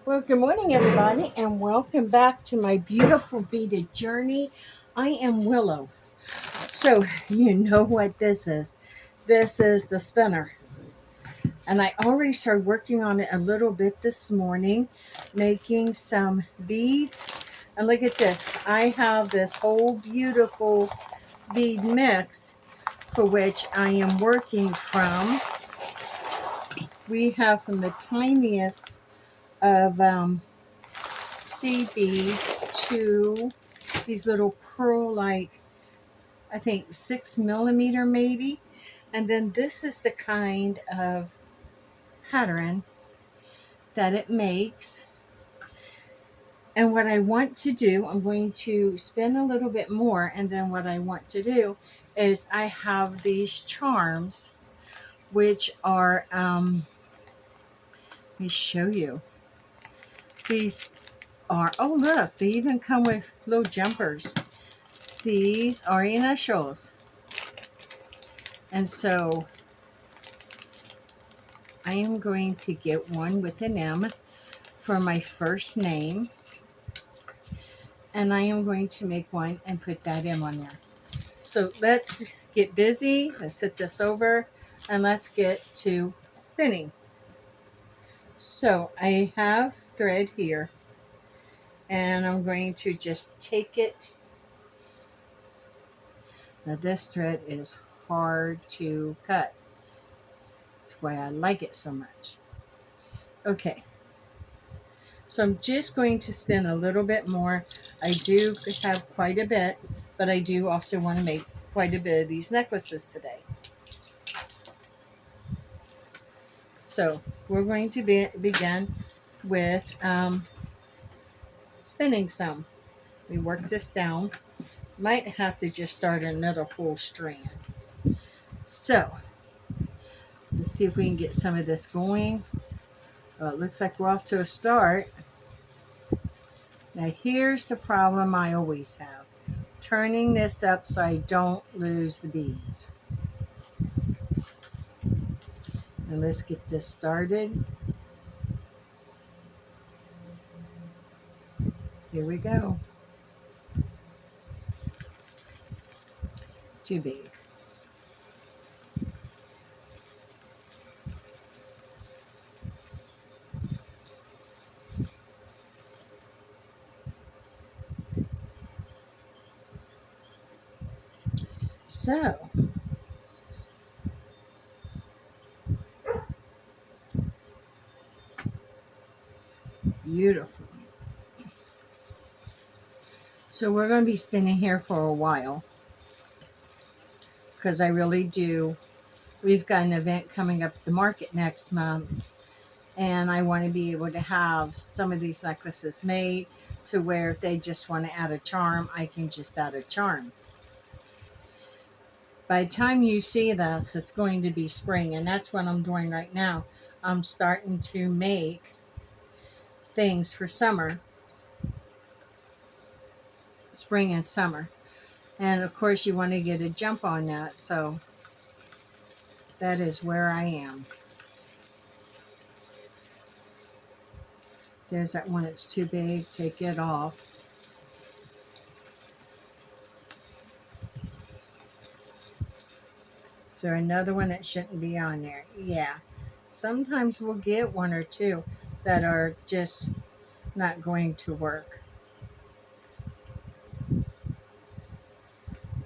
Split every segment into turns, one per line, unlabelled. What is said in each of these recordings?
Well, good morning, everybody, and welcome back to my beautiful beaded journey. I am Willow. So, you know what this is. This is the spinner. And I already started working on it a little bit this morning, making some beads. And look at this. I have this whole beautiful bead mix for which I am working from. We have from the tiniest of seed beads to these little pearl like, I think 6 millimeter maybe. And then this is the kind of pattern that it makes. And what I want to do, I'm going to spin a little bit more, and then what I want to do is I have these charms which are let me show you. These are, oh look, they even come with little jumpers. These are initials. And so I am going to get one with an M for my first name. And I am going to make one and put that M on there. So let's get busy. Let's set this over and let's get to spinning. So I have thread here and I'm going to just take it. Now this thread is hard to cut. That's why I like it so much. Okay. So I'm just going to spin a little bit more. I do have quite a bit, but I do also want to make quite a bit of these necklaces today. So we're going to begin with spinning some. We work this down. Might have to just start another whole strand. So let's see if we can get some of this going. Well, it looks like we're off to a start. Now here's the problem I always have. Turning this up so I don't lose the beads. And let's get this started. Here we go. Too big. So, beautiful. So we're going to be spinning here for a while because I really do. We've got an event coming up at the market next month, and I want to be able to have some of these necklaces made to where if they just want to add a charm, I can just add a charm. By the time you see this, it's going to be spring, and that's what I'm doing right now. I'm starting to make things for summer, spring and summer. And of course you want to get a jump on that, so that is where I am. There's that one that's too big. Take it off. Is there another one that shouldn't be on there? Yeah. Sometimes we'll get one or two that are just not going to work.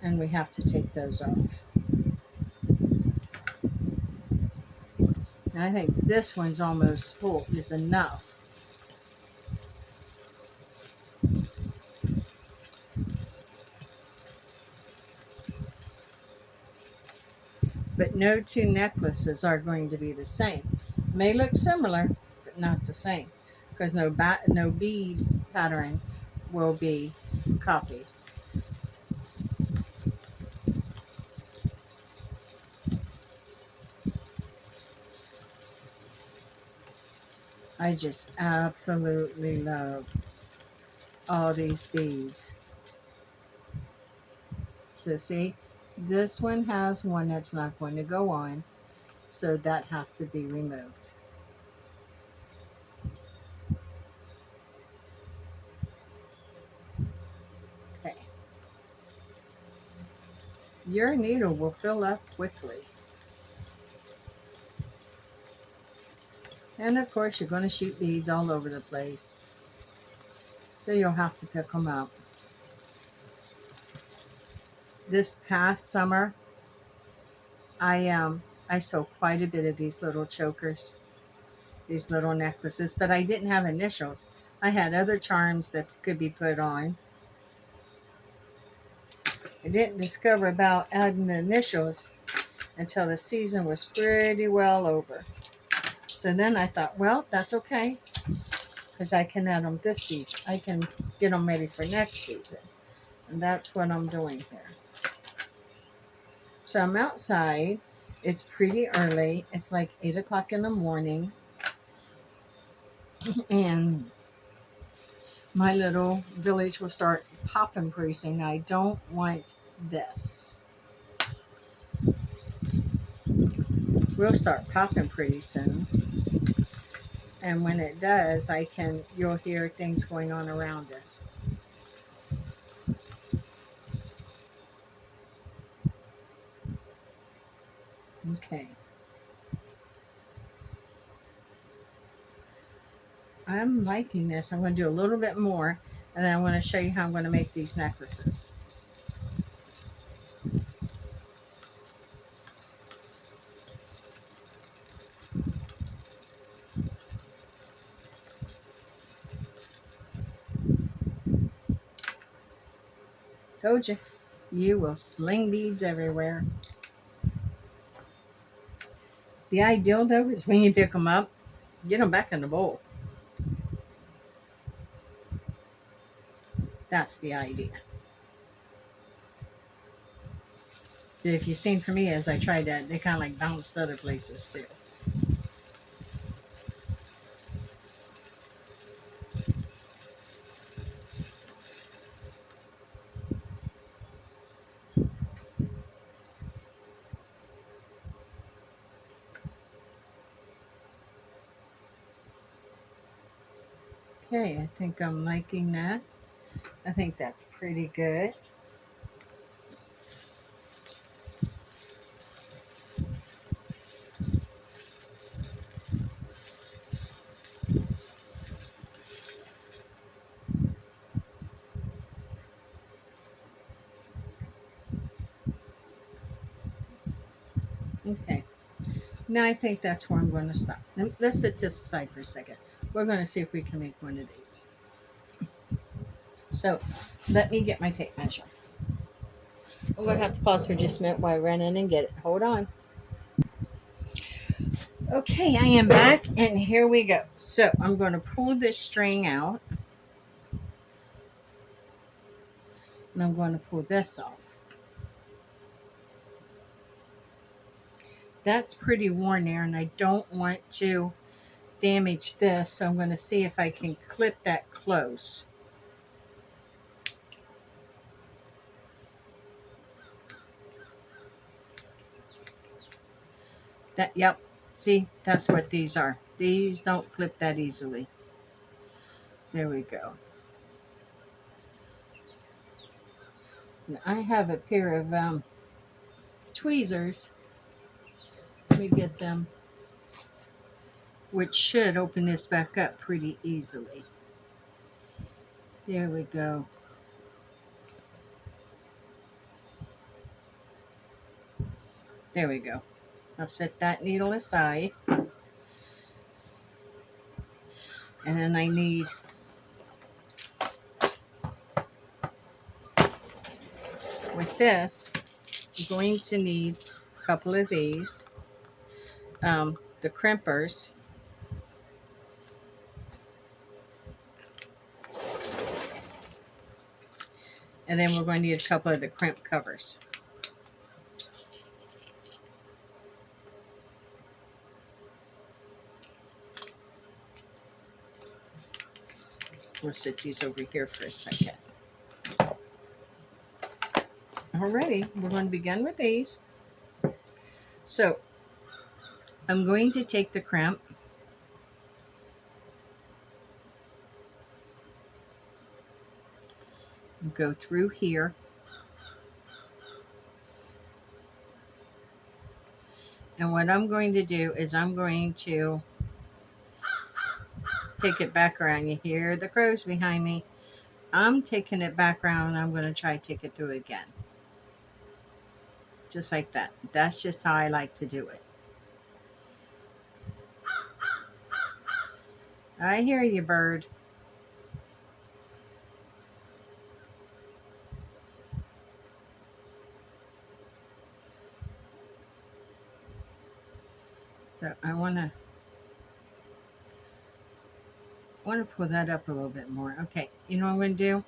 And we have to take those off. Now I think this one's almost full is enough. But no two necklaces are going to be the same. May look similar, but not the same, because no bead pattern will be copied. I just absolutely love all these beads. So see, this one has one that's not going to go on, so that has to be removed. your needle will fill up quickly. And of course, you're going to shoot beads all over the place. So you'll have to pick them up. This past summer, I sold quite a bit of these little chokers, these little necklaces, but I didn't have initials. I had other charms that could be put on. I didn't discover about adding the initials until the season was pretty well over. So then I thought, well, that's okay, because I can add them this season. I can get them ready for next season. And that's what I'm doing here. So I'm outside. It's pretty early. It's like 8 o'clock in the morning. And my little village will start popping pretty soon. I don't want this. We'll start popping pretty soon. And when it does, you'll hear things going on around us. Okay. I'm liking this. I'm going to do a little bit more, and then I'm going to show you how I'm going to make these necklaces. Told you, you will sling beads everywhere. The ideal, though, is when you pick them up, get them back in the bowl. That's the idea. But if you've seen for me, as I tried that, they kind of like bounced other places too. Okay, I think I'm liking that. I think that's pretty good. Okay, now I think that's where I'm going to stop. Let's set this aside for a second. We're going to see if we can make one of these. So let me get my tape measure. I'm going to have to pause for just a minute while I run in and get it. Hold on. Okay, I am back, and here we go. So I'm going to pull this string out, and I'm going to pull this off. That's pretty worn there, and I don't want to damage this, so I'm going to see if I can clip that close. Yep, see, that's what these are. These don't clip that easily. There we go. And I have a pair of tweezers. Let me get them, which should open this back up pretty easily. There we go. There we go. I'll set that needle aside. And then I need with this, I'm going to need a couple of these, the crimpers. And then we're going to need a couple of the crimp covers. We'll set these over here for a second. Alrighty, we're going to begin with these. So I'm going to take the crimp, go through here, And what I'm going to do is I'm going to take it back around. You hear the crows behind me. I'm taking it back around and I'm going to try to take it through again. Just like that. That's just how I like to do it. I hear you, bird. So I want to pull that up a little bit more. Okay, you know what I'm going to do?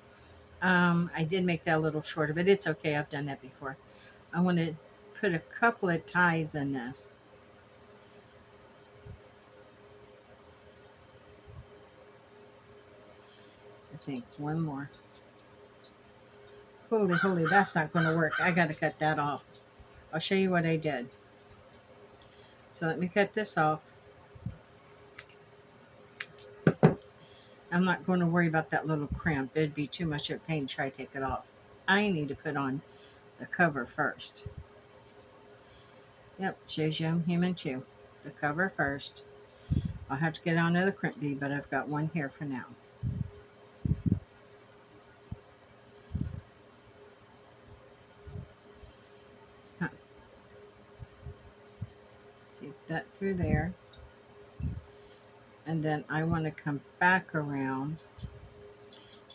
I did make that a little shorter, but it's okay. I've done that before. I want to put a couple of ties in this. I think one more. Holy, that's not going to work. I got to cut that off. I'll show you what I did. So let me cut this off. I'm not going to worry about that little crimp. It'd be too much of a pain to try to take it off. I need to put on the cover first. Yep, shows you I'm human too. The cover first. I'll have to get on another crimp bead, but I've got one here for now. Huh. Take that through there. And then I want to come back around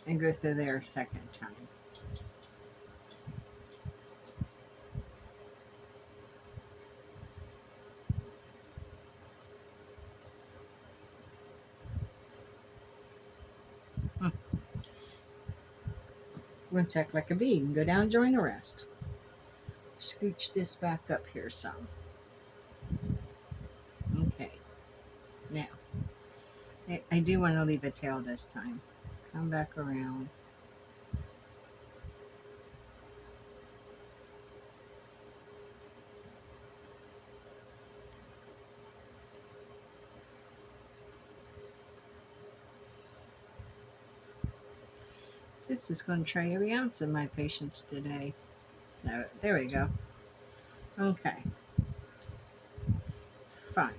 and go through there a second time. One sec like a bead and go down and join the rest. Scooch this back up here some. Okay. Now, I do want to leave a tail this time. Come back around. This is going to try every ounce of my patience today. No, there we go. Okay. Fine.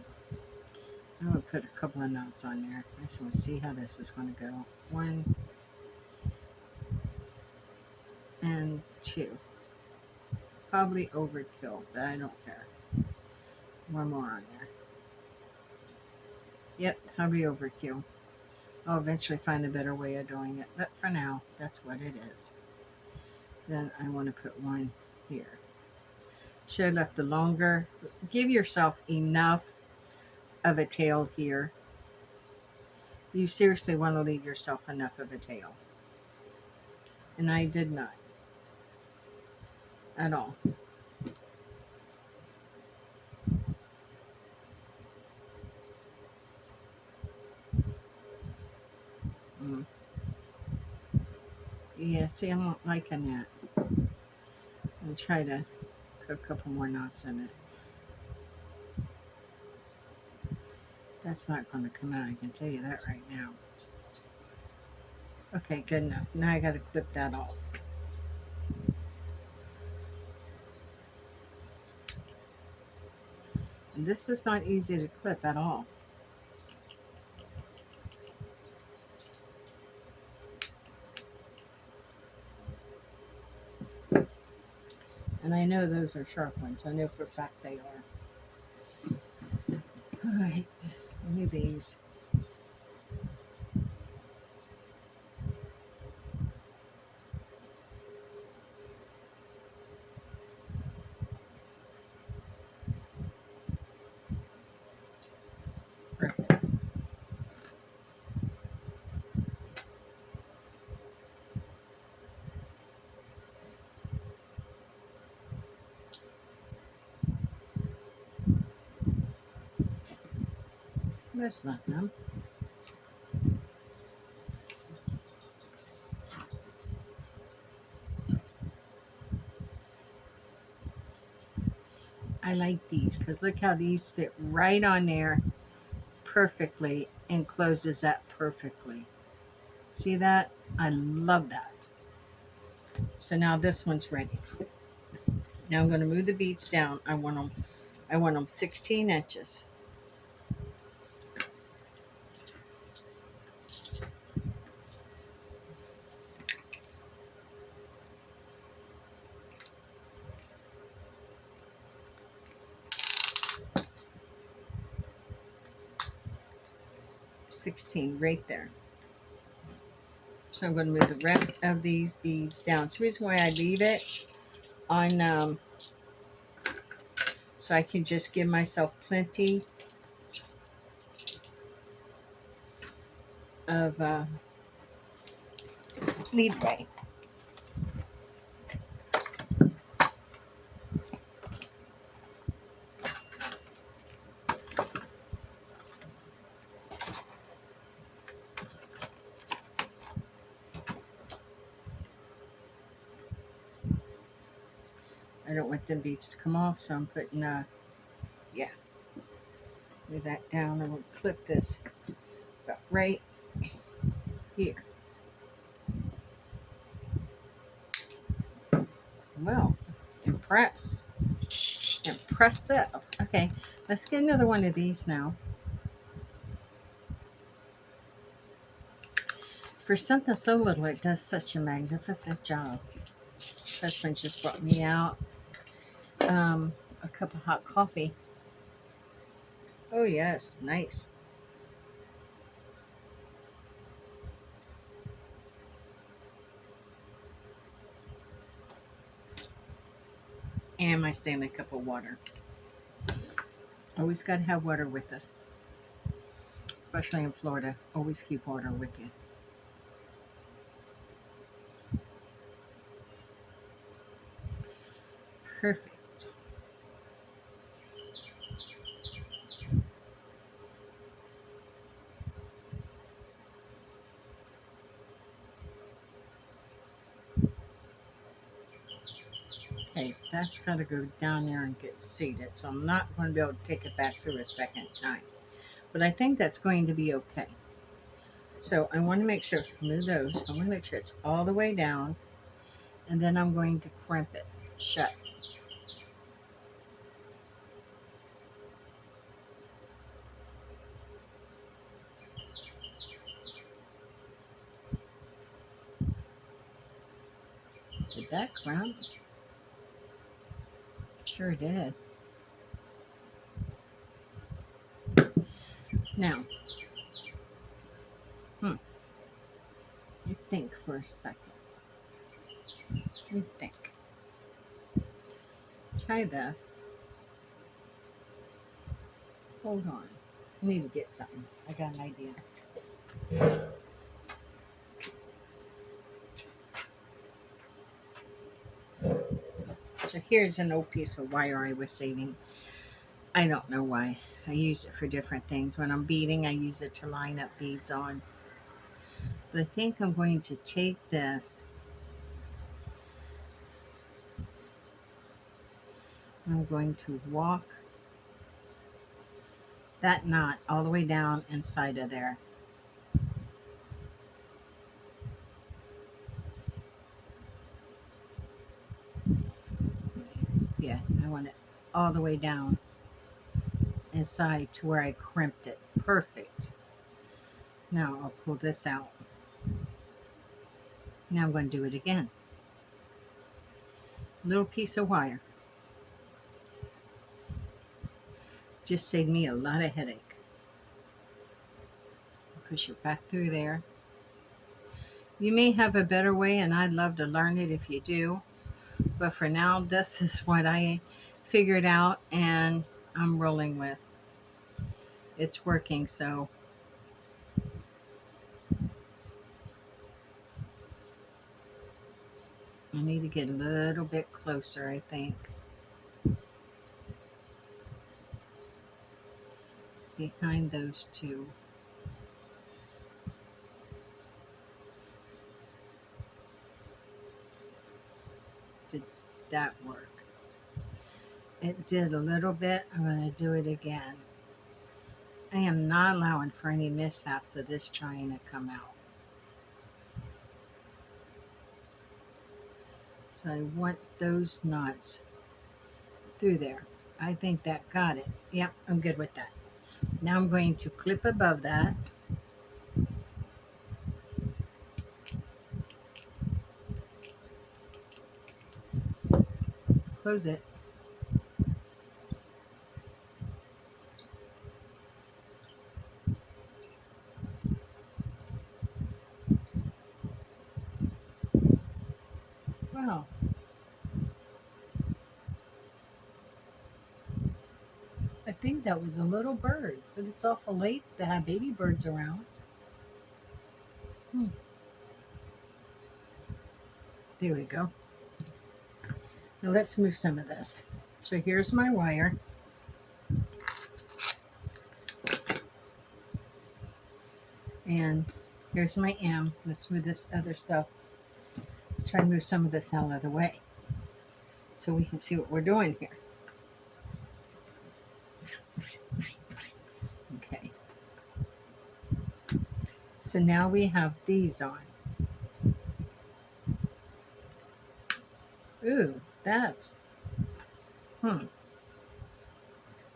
I'm going to put a couple of knots on there. I just want to see how this is going to go. 1 and 2. Probably overkill, but I don't care. One more on there. Yep, probably overkill. I'll eventually find a better way of doing it, but for now, that's what it is. Then I want to put one here. Should have left the longer. Give yourself enough of a tail here. You seriously want to leave yourself enough of a tail. And I did not. At all. Mm. Yeah, see, I'm not liking that. I'll try to put a couple more knots in it. That's not going to come out, I can tell you that right now. Okay, good enough. Now I got to clip that off. And this is not easy to clip at all. And I know those are sharp ones. I know for a fact they are. All right, let me these. Perfect. That's not them. I like these because look how these fit right on there perfectly and closes that perfectly. See that? I love that. So now this one's ready. Now I'm going to move the beads down. I want them 16 inches. Right there. So I'm going to move the rest of these beads down. It's the reason why I leave it on, so I can just give myself plenty of leeway. I don't want them beads to come off, so I'm putting, yeah, move that down, and we'll clip this about right here. Well, impressed. Impressive. Okay, let's get another one of these now. For something so little, it does such a magnificent job. Husband just brought me out a cup of hot coffee. Oh yes, nice. And my Stanley cup of water. Always got to have water with us, especially in Florida. Always keep water with you. Perfect. Okay, that's got to go down there and get seated. So I'm not going to be able to take it back through a second time. But I think that's going to be okay. So I want to make sure, move those. I want to make sure it's all the way down. And then I'm going to crimp it shut. Did that crimp? Sure did. Now, you think for a second. You think. Try this. Hold on. I need to get something. I got an idea. So here's an old piece of wire I was saving. I don't know why. I use it for different things. When I'm beading, I use it to line up beads on. But I think I'm going to take this. I'm going to walk that knot all the way down inside of there. Yeah, I want it all the way down inside to where I crimped it. Perfect. Now I'll pull this out. Now I'm going to do it again. Little piece of wire. Just saved me a lot of headache. Push it back through there. You may have a better way, and I'd love to learn it if you do. But for now, this is what I figured out and I'm rolling with. It's working, so I need to get a little bit closer, I think. Behind those two. Did that work? It did a little bit. I'm going to do it again. I am not allowing for any mishaps of this trying to come out. So I want those knots through there. I think that got it. Yep, I'm good with that. Now I'm going to clip above that. Close it. Wow, I think that was a little bird, but it's awful late to have baby birds around. Hmm. There we go. Now let's move some of this. So here's my wire. And here's my M. Let's move this other stuff. Try to move some of this out of the way so we can see what we're doing here. Okay. So now we have these on. Ooh, that's,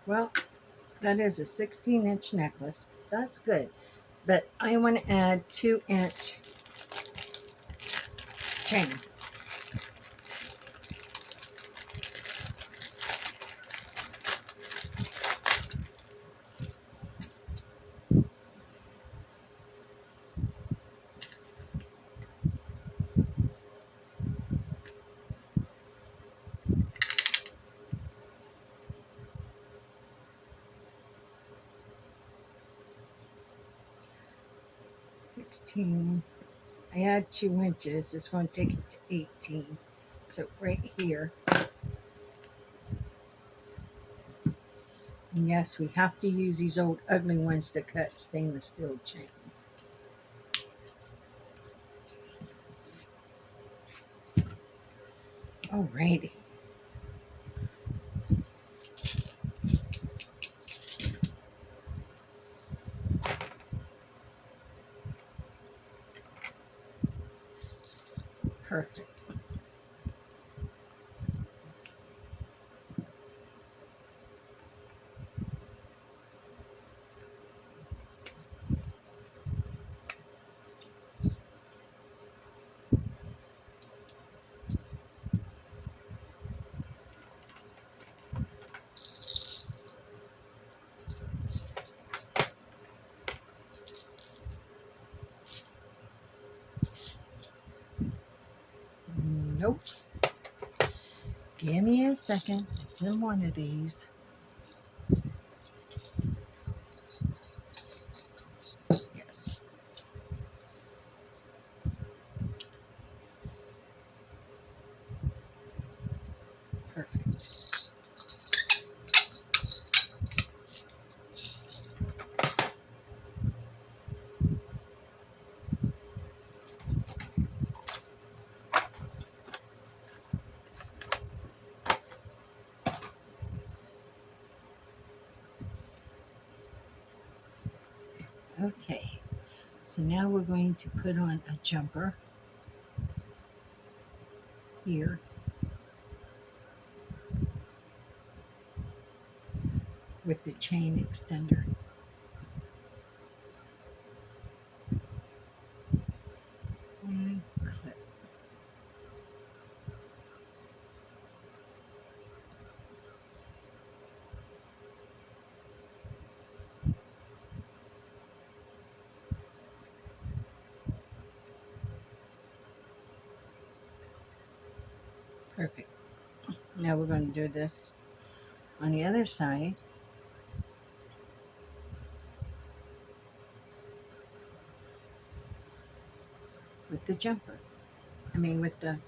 well, that is a 16-inch necklace. That's good. But I want to add 2-inch chain. I add 2 inches. It's going to take it to 18. So right here. And yes, we have to use these old ugly ones to cut stainless steel chain. Alrighty. Perfect. Nope. Give me a second. It's in one of these. Yes. Perfect. Okay. So now we're going to put on a jumper here. With the chain extender. And clip. Perfect. Now we're going to do this on the other side. With the jumper. With the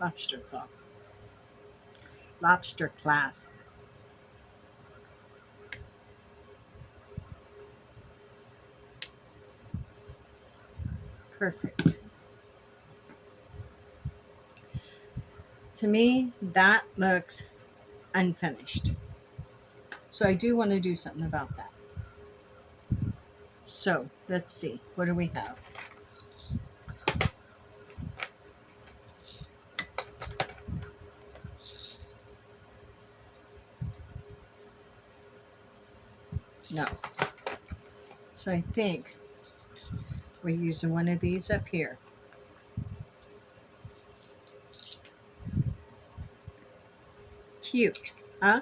lobster claw. Lobster clasp. Perfect. To me, that looks unfinished. So I do want to do something about that. So let's see. What do we have? So I think we're using one of these up here. Cute, huh?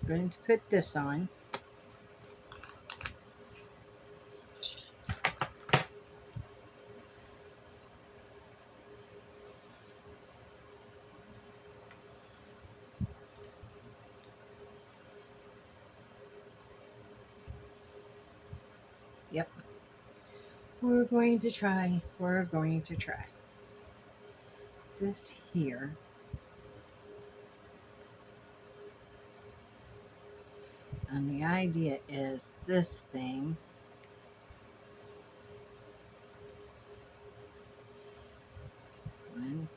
Going to put this on. Yep. We're going to try this here. And the idea is this thing. One.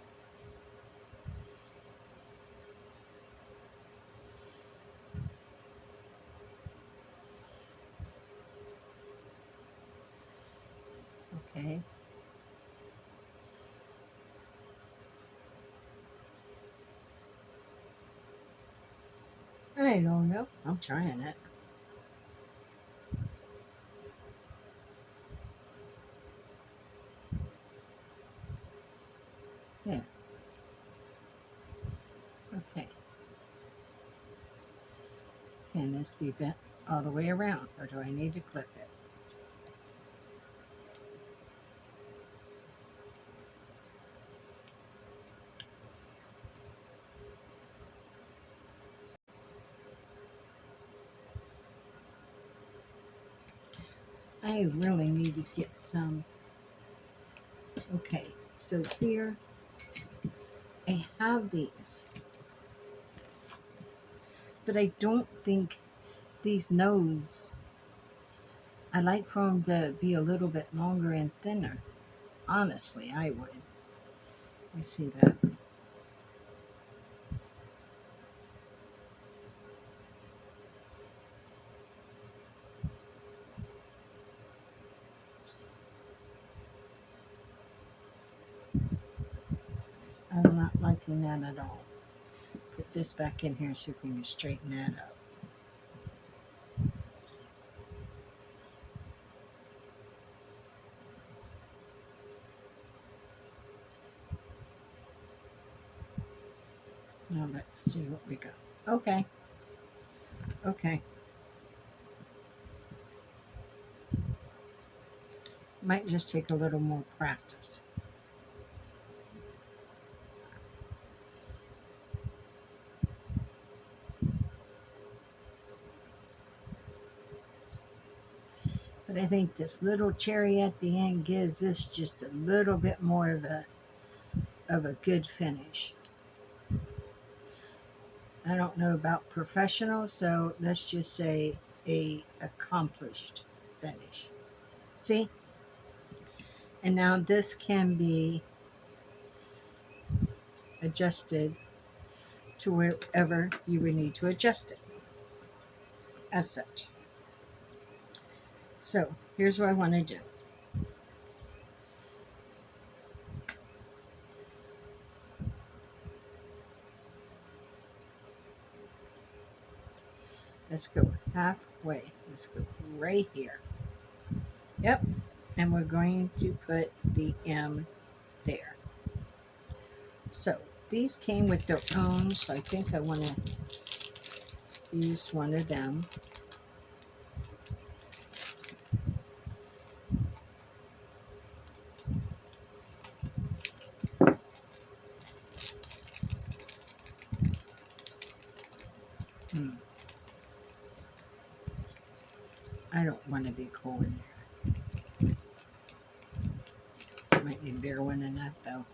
Okay. I don't know. I'm trying it. Yeah. Okay. Can this be bent all the way around, or do I need to clip it? I really need to get some. Okay, so here I have these, but I don't think these nodes, I like for them to be a little bit longer and thinner. Honestly, I would. I see that. I'm not liking that at all. Put this back in here so we can straighten that up. Now let's see what we got. Okay. Okay. Might just take a little more practice. But I think this little cherry at the end gives this just a little bit more of a good finish. I don't know about professional, so let's just say a accomplished finish. See? And now this can be adjusted to wherever you would need to adjust it as such. So here's what I want to do. Let's go halfway. Let's go right here. Yep. And we're going to put the M there. So these came with their own, so I think I want to use one of them. I don't want to be cool in there. Might need a bigger one than that though.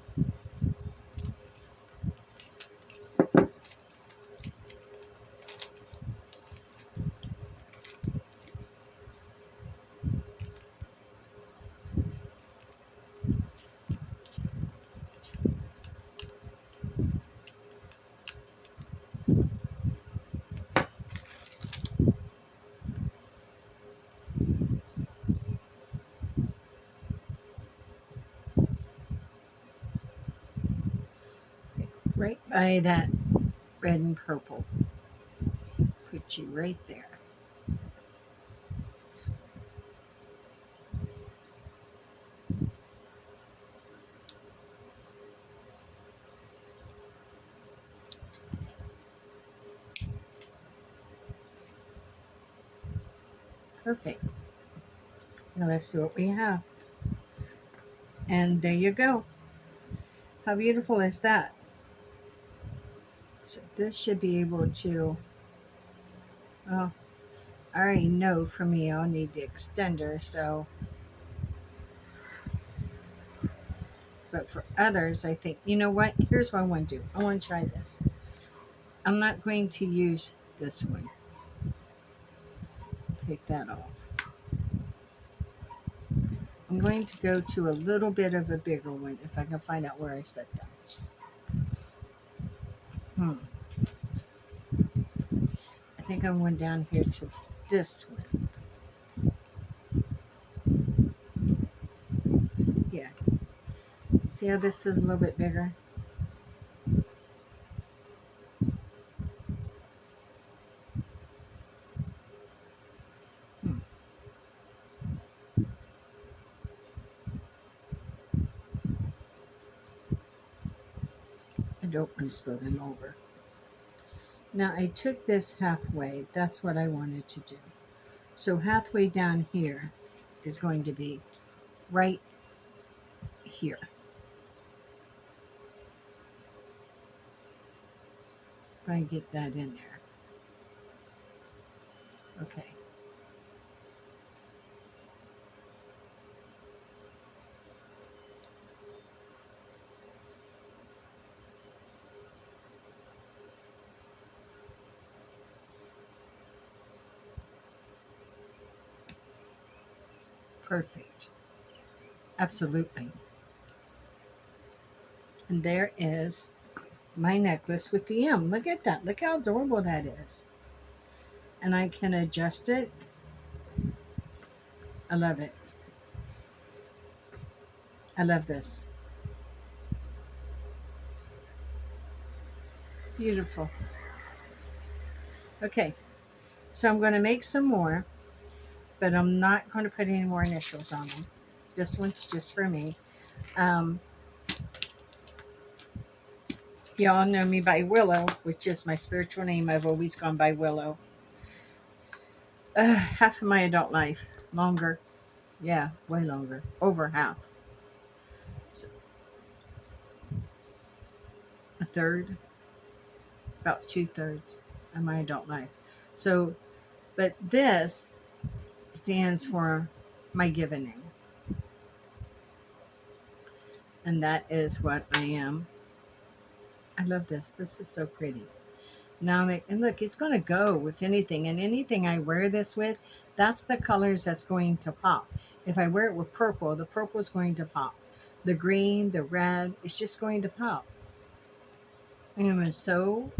Right by that red and purple. Put you right there. Perfect. Now let's see what we have. And there you go. How beautiful is that? So this should be able to, well, I already know for me I'll need the extender, so, but for others, I think, you know what? Here's what I want to do. I want to try this. I'm not going to use this one. Take that off. I'm going to go to a little bit of a bigger one if I can find out where I set them. I think I went down here to this one. Yeah. See how this is a little bit bigger? Hmm. I don't want to spill them over. Now I took this halfway. That's what I wanted to do. So halfway down here is going to be right here. If I get that in there. Okay. Perfect. Absolutely. And there is my necklace with the M. Look at that. Look how adorable that is. And I can adjust it. I love it. I love this. Beautiful. Okay. So I'm going to make some more, but I'm not going to put any more initials on them. This one's just for me. Um, Y'all know me by Willow, which is my spiritual name. I've always gone by Willow. Half of my adult life. Longer. Yeah, way longer. Over half. So, a third. About 2/3 of my adult life. So, but this stands for my given name. And that is what I am. I love this. This is so pretty. Now, and look, it's going to go with anything. And anything I wear this with, that's the colors that's going to pop. If I wear it with purple, the purple is going to pop. The green, the red, it's just going to pop. I am so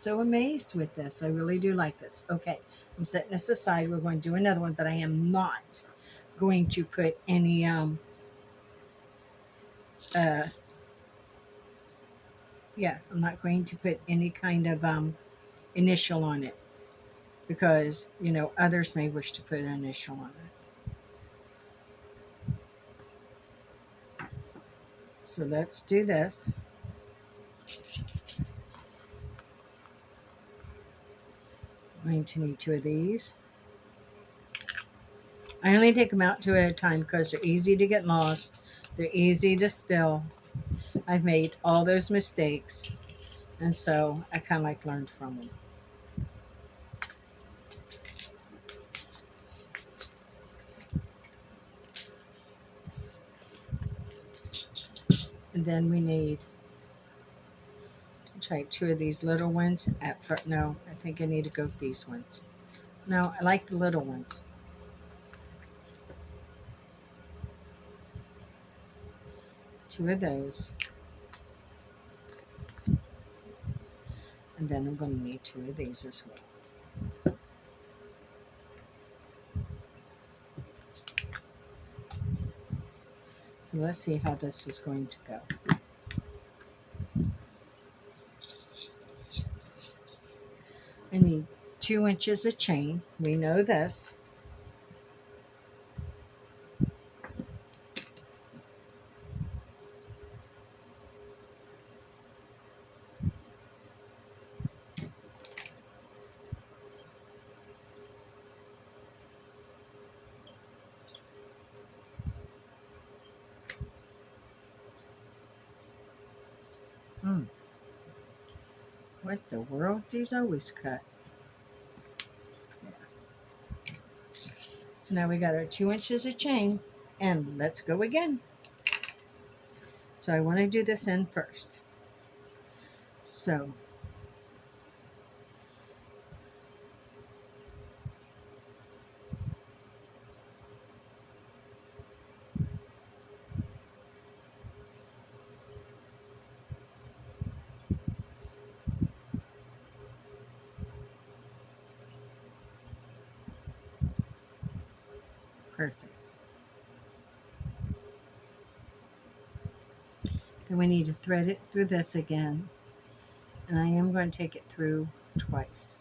amazed with this. I really do like this. Okay, I'm setting this aside. We're going to do another one, but I am not going to put any uh yeah, I'm not going to put any kind of initial on it because others may wish to put an initial on it. So let's do this. I'm going to need 2 of these. I only take them out 2 at a time because they're easy to get lost. They're easy to spill. I've made all those mistakes, and so I kind of like learned from them. And then we need, try 2 of these little ones at first. No, I think I need to go with these ones. No, I like the little ones. 2 of those. And then I'm going to need 2 of these as well. So let's see how this is going to go. I need 2 inches of chain. We know this. What the world? These always cut. So now we got our 2 inches of chain, and let's go again. So I want to do this end first. So perfect. Then we need to thread it through this again, and I am going to take it through twice.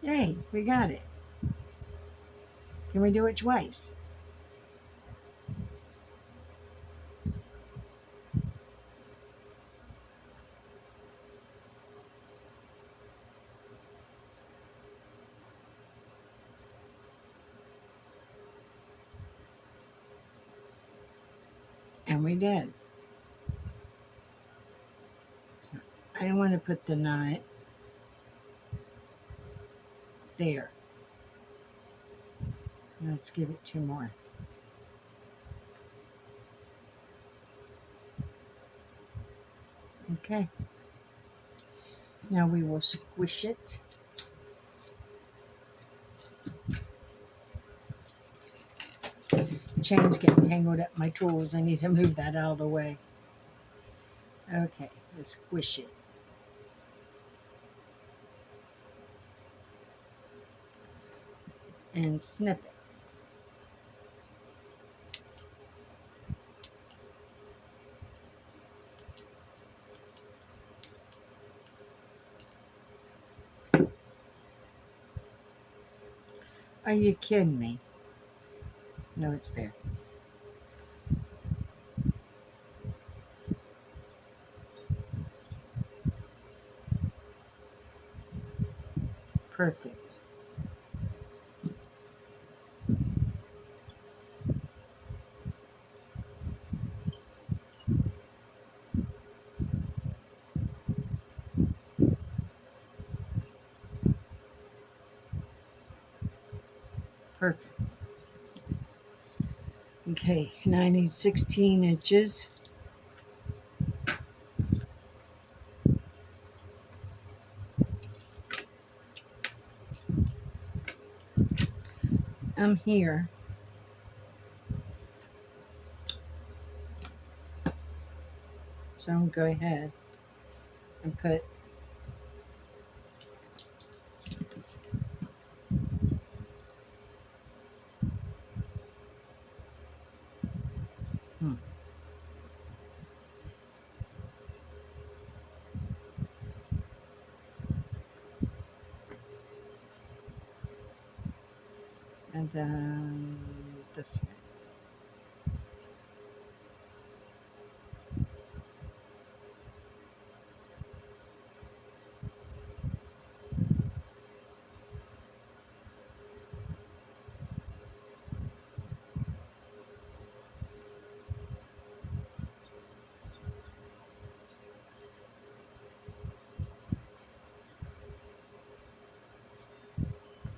Yay, we got it. Can we do it twice? And we did. So I want to put the knot there. Let's give it 2 more. Okay. Now we will squish it. Chain's getting tangled up my tools. I need to move that out of the way. Okay, let's squish it. And snip it. Are you kidding me? No, it's there. Perfect. Perfect. Okay, now I need 16 inches. I'm here. So I'm going to go ahead and put and then this way.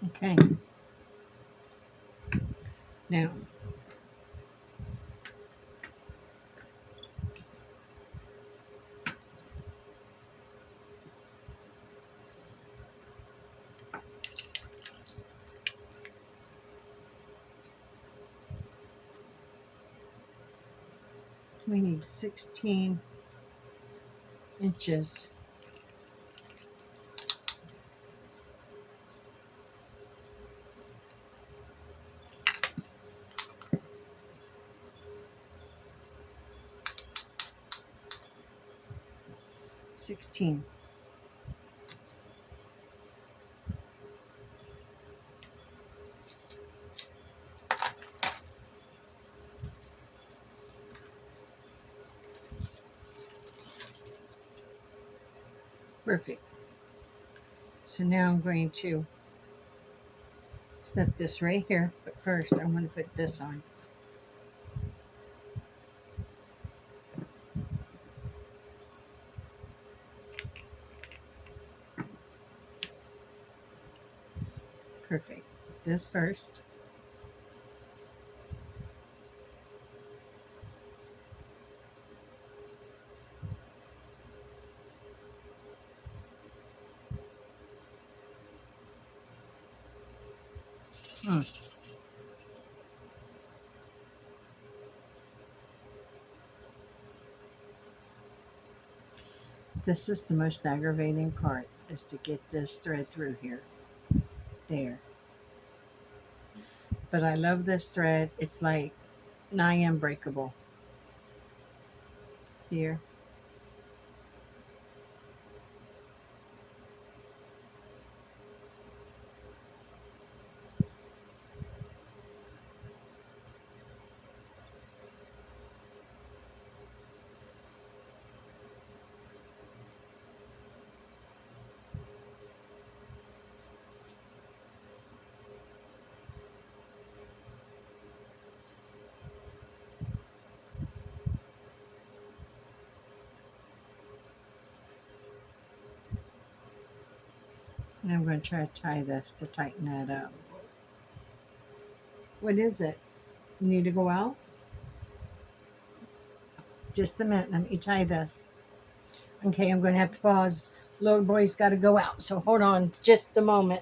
Okay. Now, we need 16 inches. 16. Perfect. So now I'm going to snip this right here, but first I'm going to put this on. Perfect. This first. Hmm. This is the most aggravating part, is to get this thread through here. There. But I love this thread. It's like nigh unbreakable. Here. And I'm going to try to tie this to tighten that up. What is it? You need to go out? Just a minute. Let me tie this. Okay, I'm going to have to pause. Little boy's got to go out. So hold on just a moment.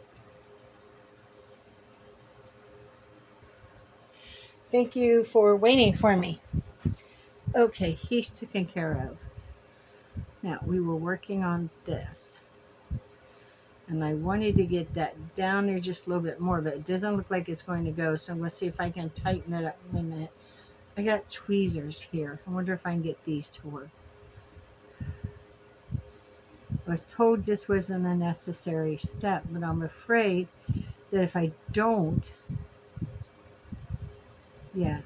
Thank you for waiting for me. Okay, he's taken care of. Now, we were working on this. And I wanted to get that down there just a little bit more, but it doesn't look like it's going to go. So I'm going to see if I can tighten it up. Wait a minute. I got tweezers here. I wonder if I can get these to work. I was told this wasn't a necessary step, but I'm afraid that if I don't, yeah.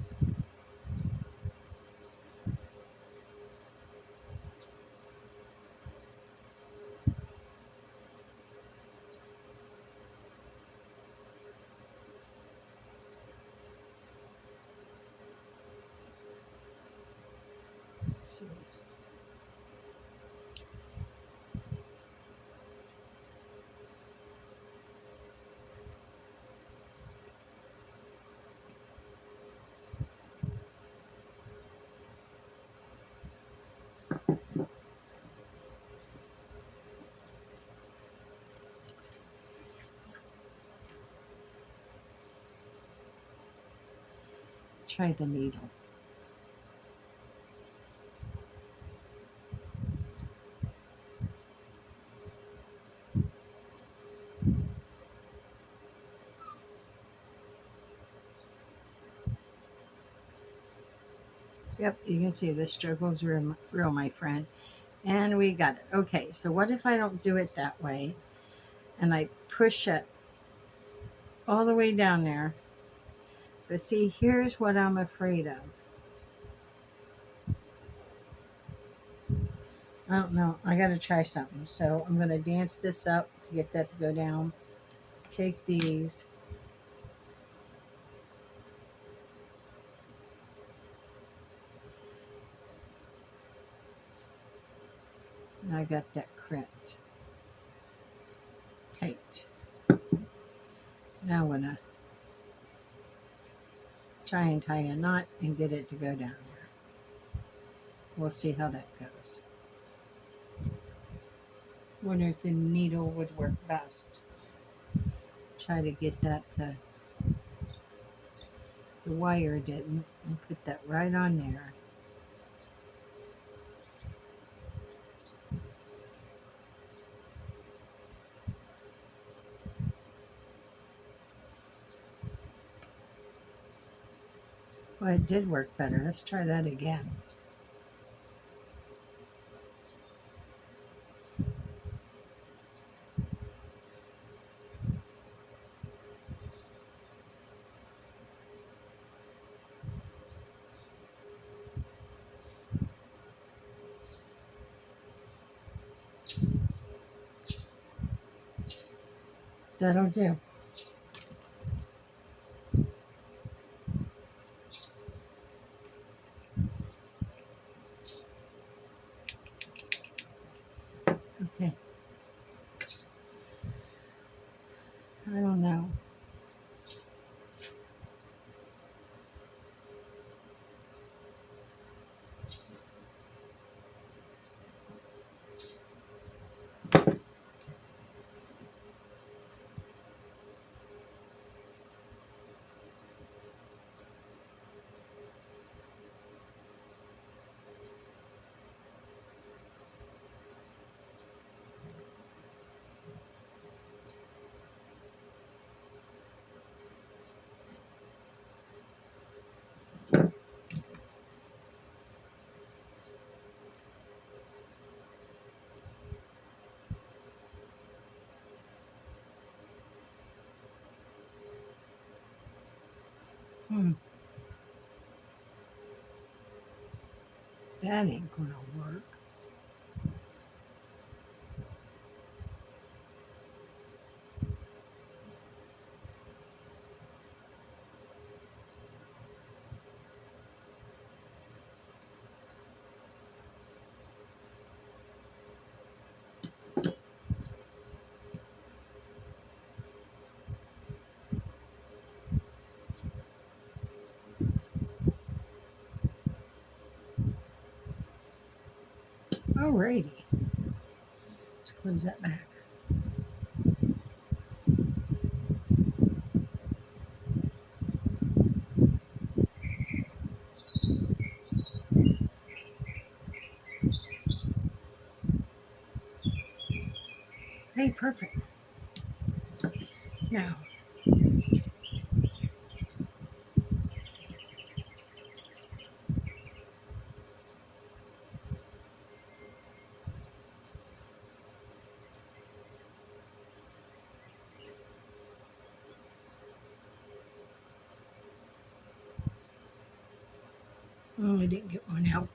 So try the needle. Yep, you can see the struggle's real, my friend. And we got it. Okay, so what if I don't do it that way and I push it all the way down there? But see, here's what I'm afraid of. I don't know. I got to try something. So I'm going to dance this up to get that to go down. Take these. And I got that crimped tight. Now I'm going to try and tie a knot and get it to go down there. We'll see how that goes. Wonder if the needle would work best. Try to get that to, the wire didn't, and put that right on there. Well, it did work better. Let's try that again. That'll do. Okay. I don't know. Hmm. That ain't gonna work. Alrighty. Let's close that back. Hey, perfect. Now, I didn't get one out.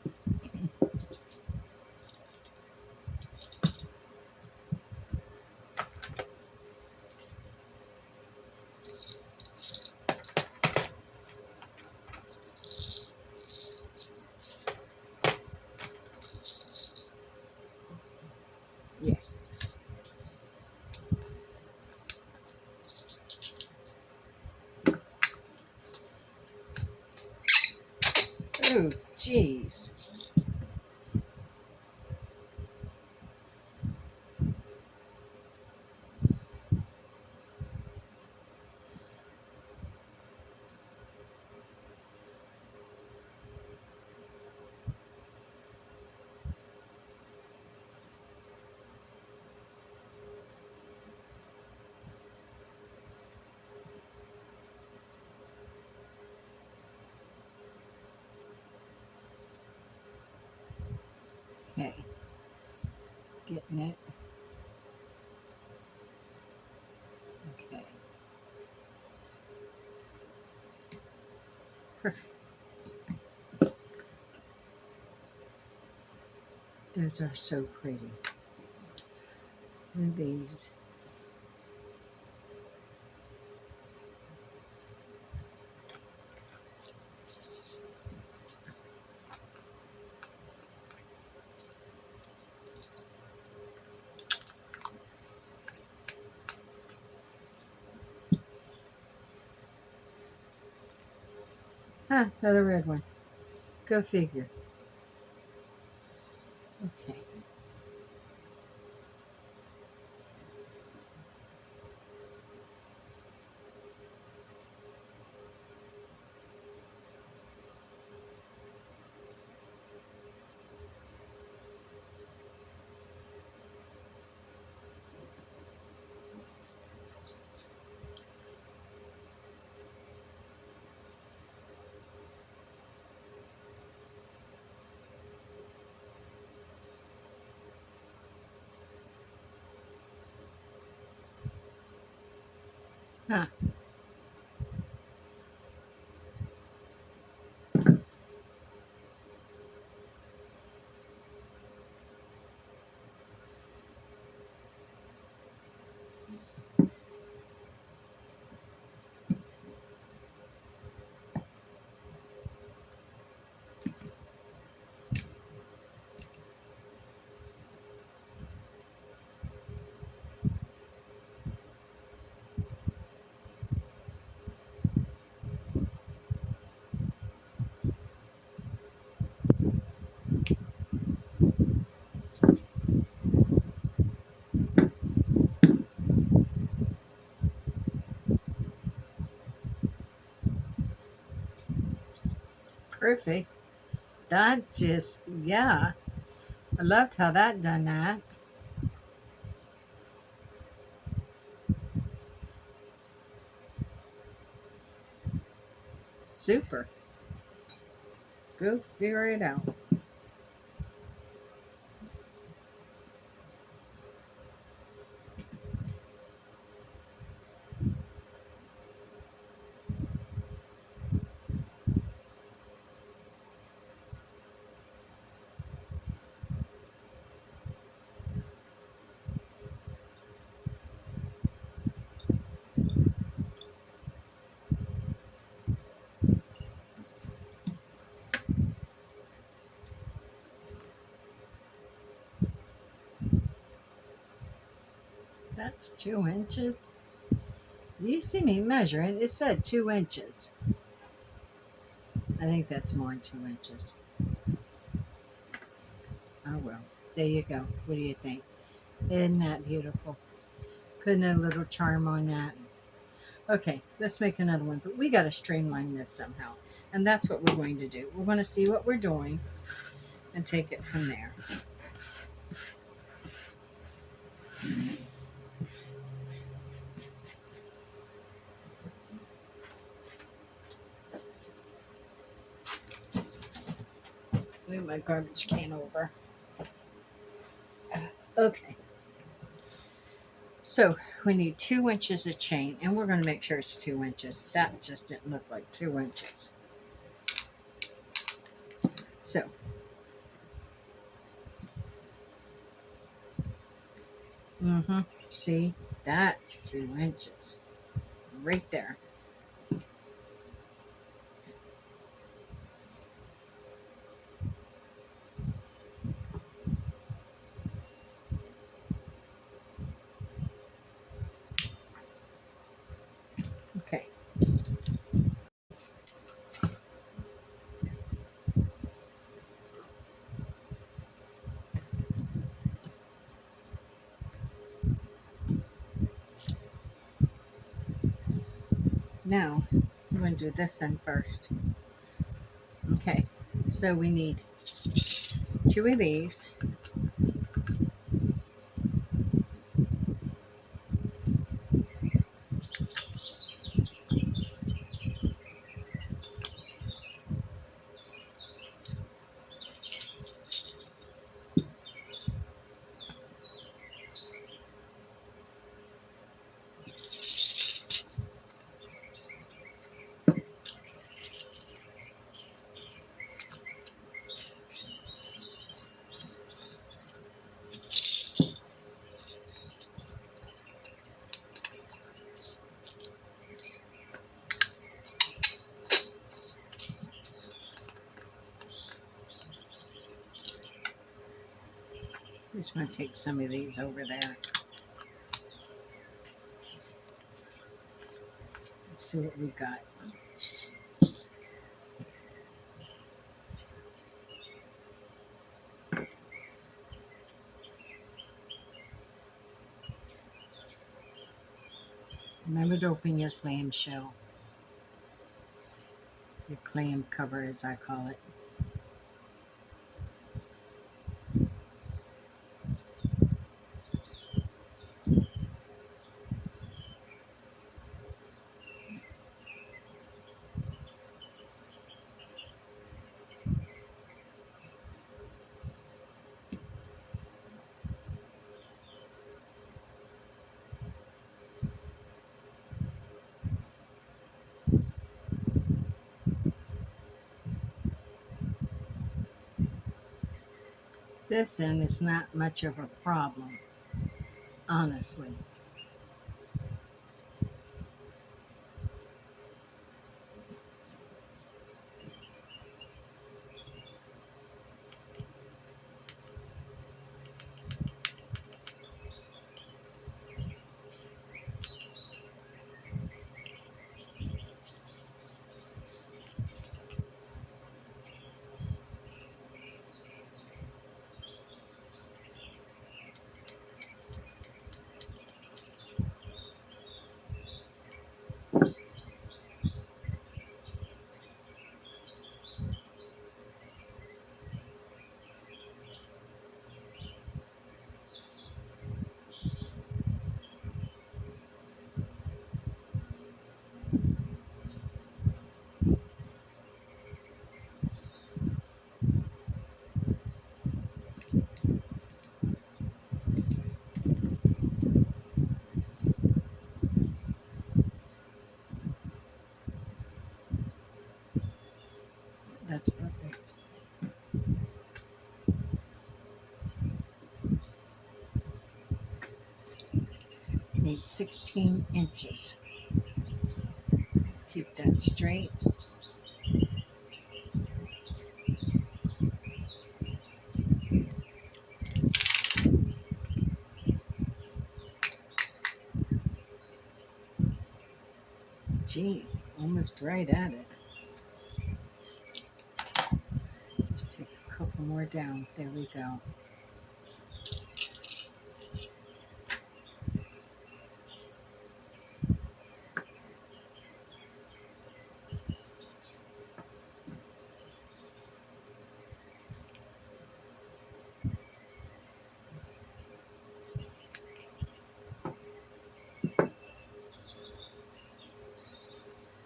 Yeah. Oh, jeez. Okay. Getting it. Okay. Perfect. Those are so pretty. What are these? Huh, another red one. Go figure. Okay. Huh. perfect. That just, yeah. I loved how that done that. Super. Go figure it out. That's 2 inches. You see me measuring. It said 2 inches. I think that's more than 2 inches. Oh well. There you go. What do you think? Isn't that beautiful? Putting a little charm on that. Okay, let's make another one. But we got to streamline this somehow. And that's what we're going to do. We're going to see what we're doing and take it from there. Move my garbage can over. Okay. So we need 2 inches of chain, and we're going to make sure it's 2 inches. That just didn't look like 2 inches. So, see, that's 2 inches right there. Okay. Now, I'm going to do this end first. Okay. So we need 2 of these. Just want to take some of these over there. Let's see what we got. Remember to open your clamshell. Your clam cover, as I call it. This end is not much of a problem, honestly. need 16 inches. Keep that straight. Gee, almost right at it. Just take a couple more down. There we go.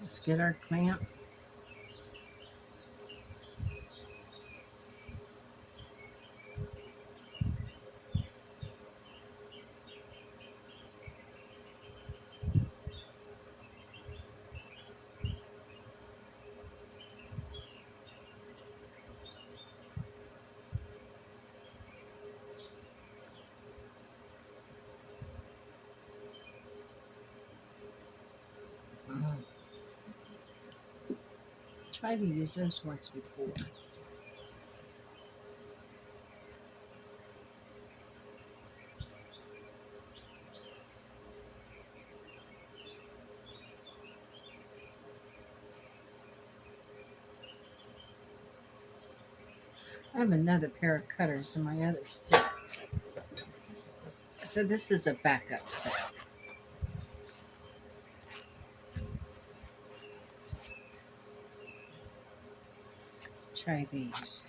Let's get our clamp. Try to use those once before. I have another pair of cutters in my other set. So this is a backup set. Try these.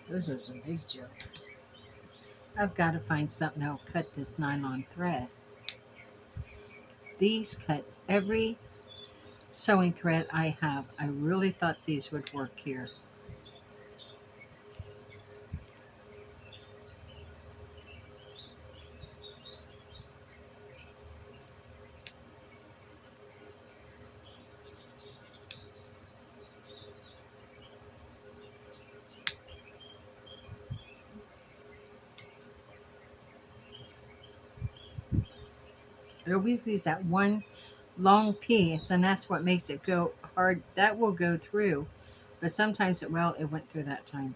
Those are some big joke. I've got to find something that'll cut this nylon thread. These cut every sewing thread I have. I really thought these would work here. It always leaves that one long piece, and that's what makes it go hard. That will go through, but sometimes it will. It went through that time.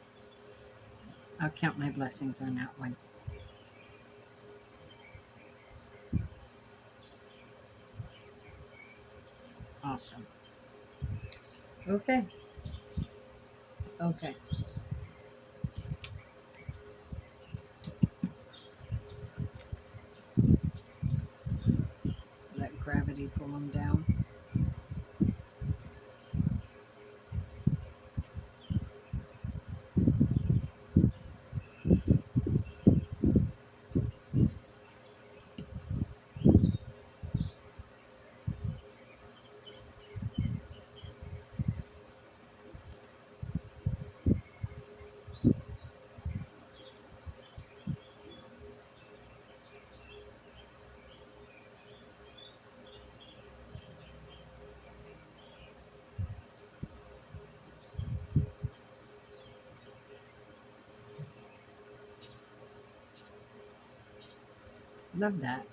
I'll count my blessings on that one. Awesome. Okay. Okay. Let gravity pull them down. Love that.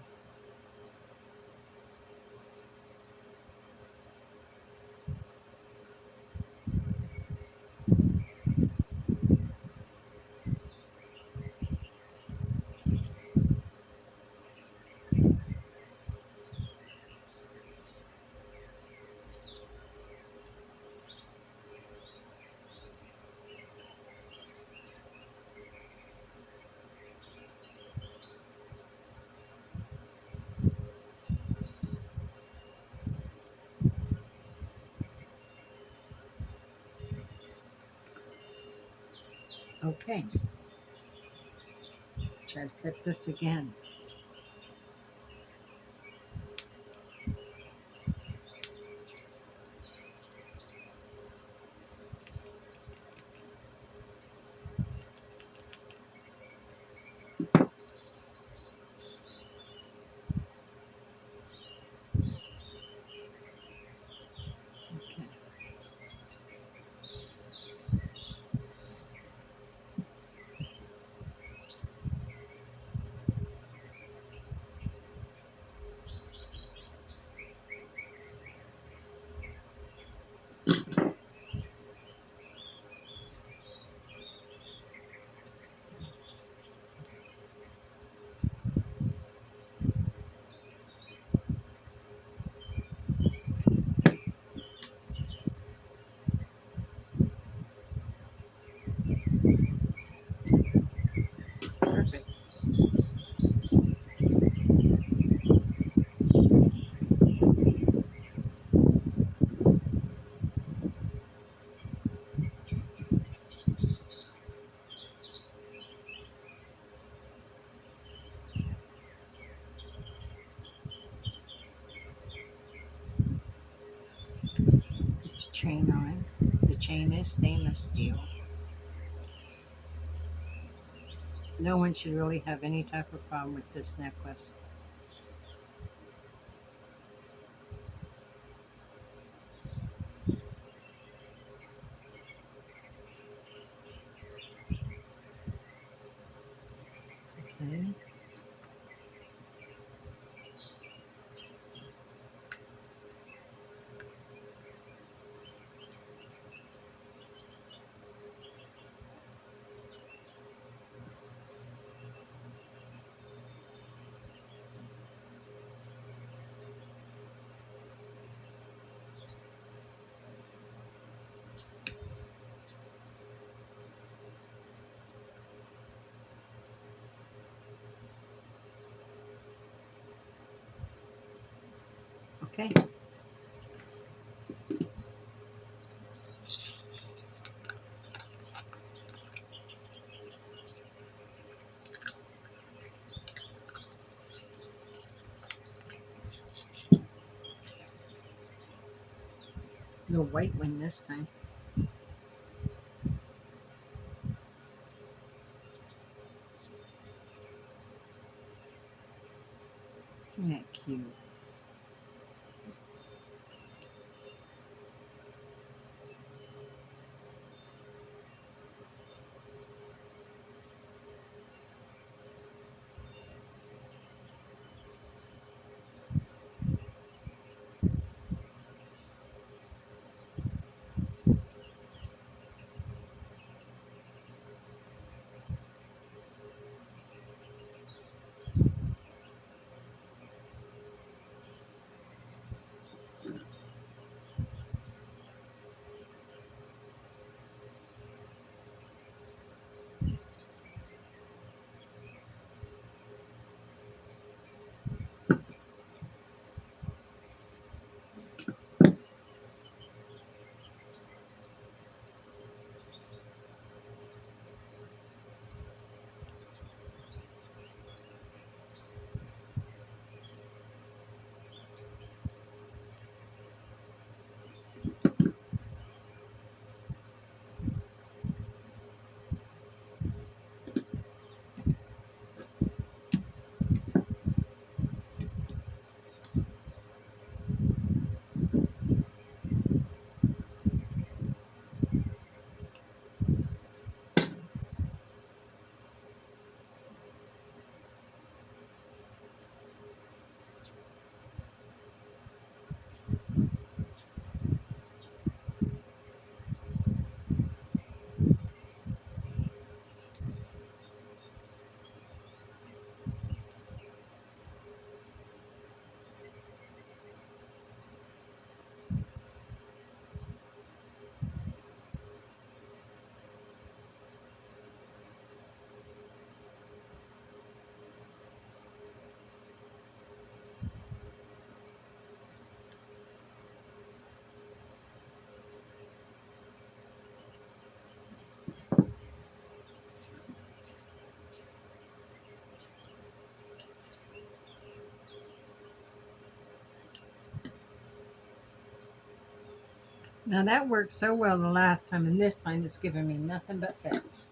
Okay. Try to cut this again. chain on. The chain is stainless steel. No one should really have any type of problem with this necklace. Okay. Okay. The white one this time. Isn't that cute? Now that worked so well the last time, and this time it's giving me nothing but fits.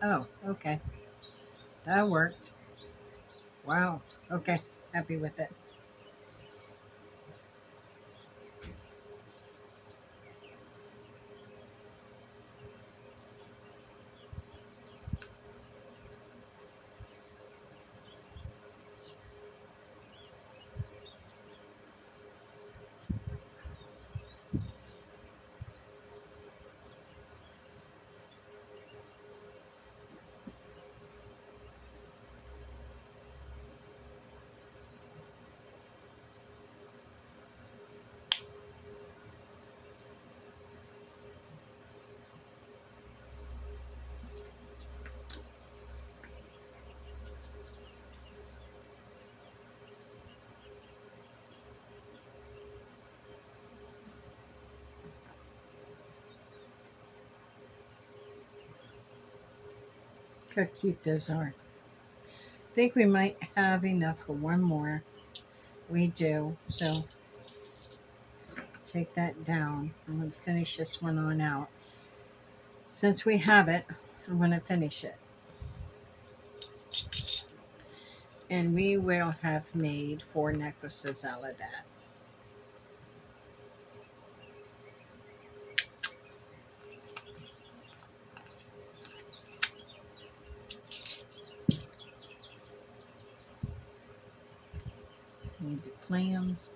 Oh, okay. That worked. Wow. Okay. Happy with it. Look how cute those are. I think we might have enough for one more. We do. So take that down. I'm going to finish this one on out. Since we have it, I'm going to finish it. And we will have made 4 necklaces out of that. Need the clams.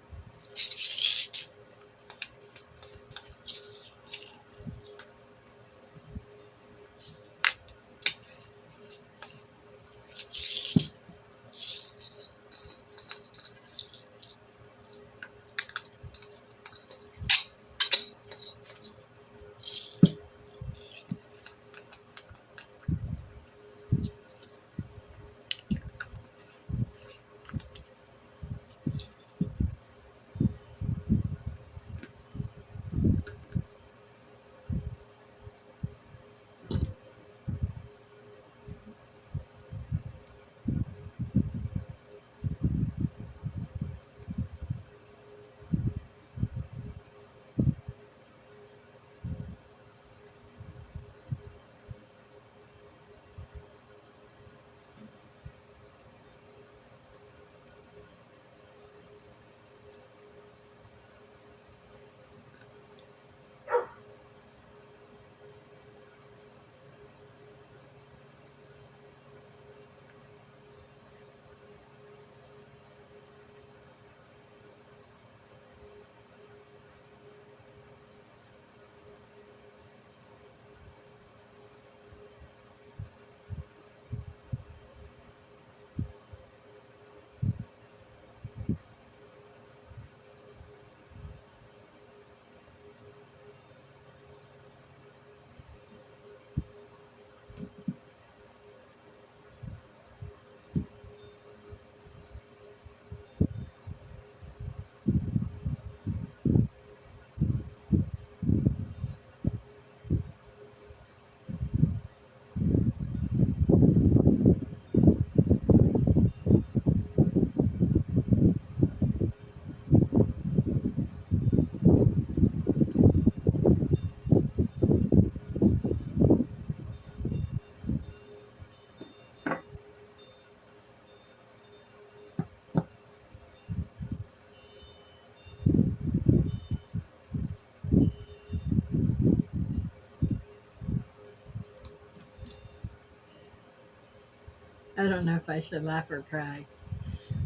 I don't know if I should laugh or cry.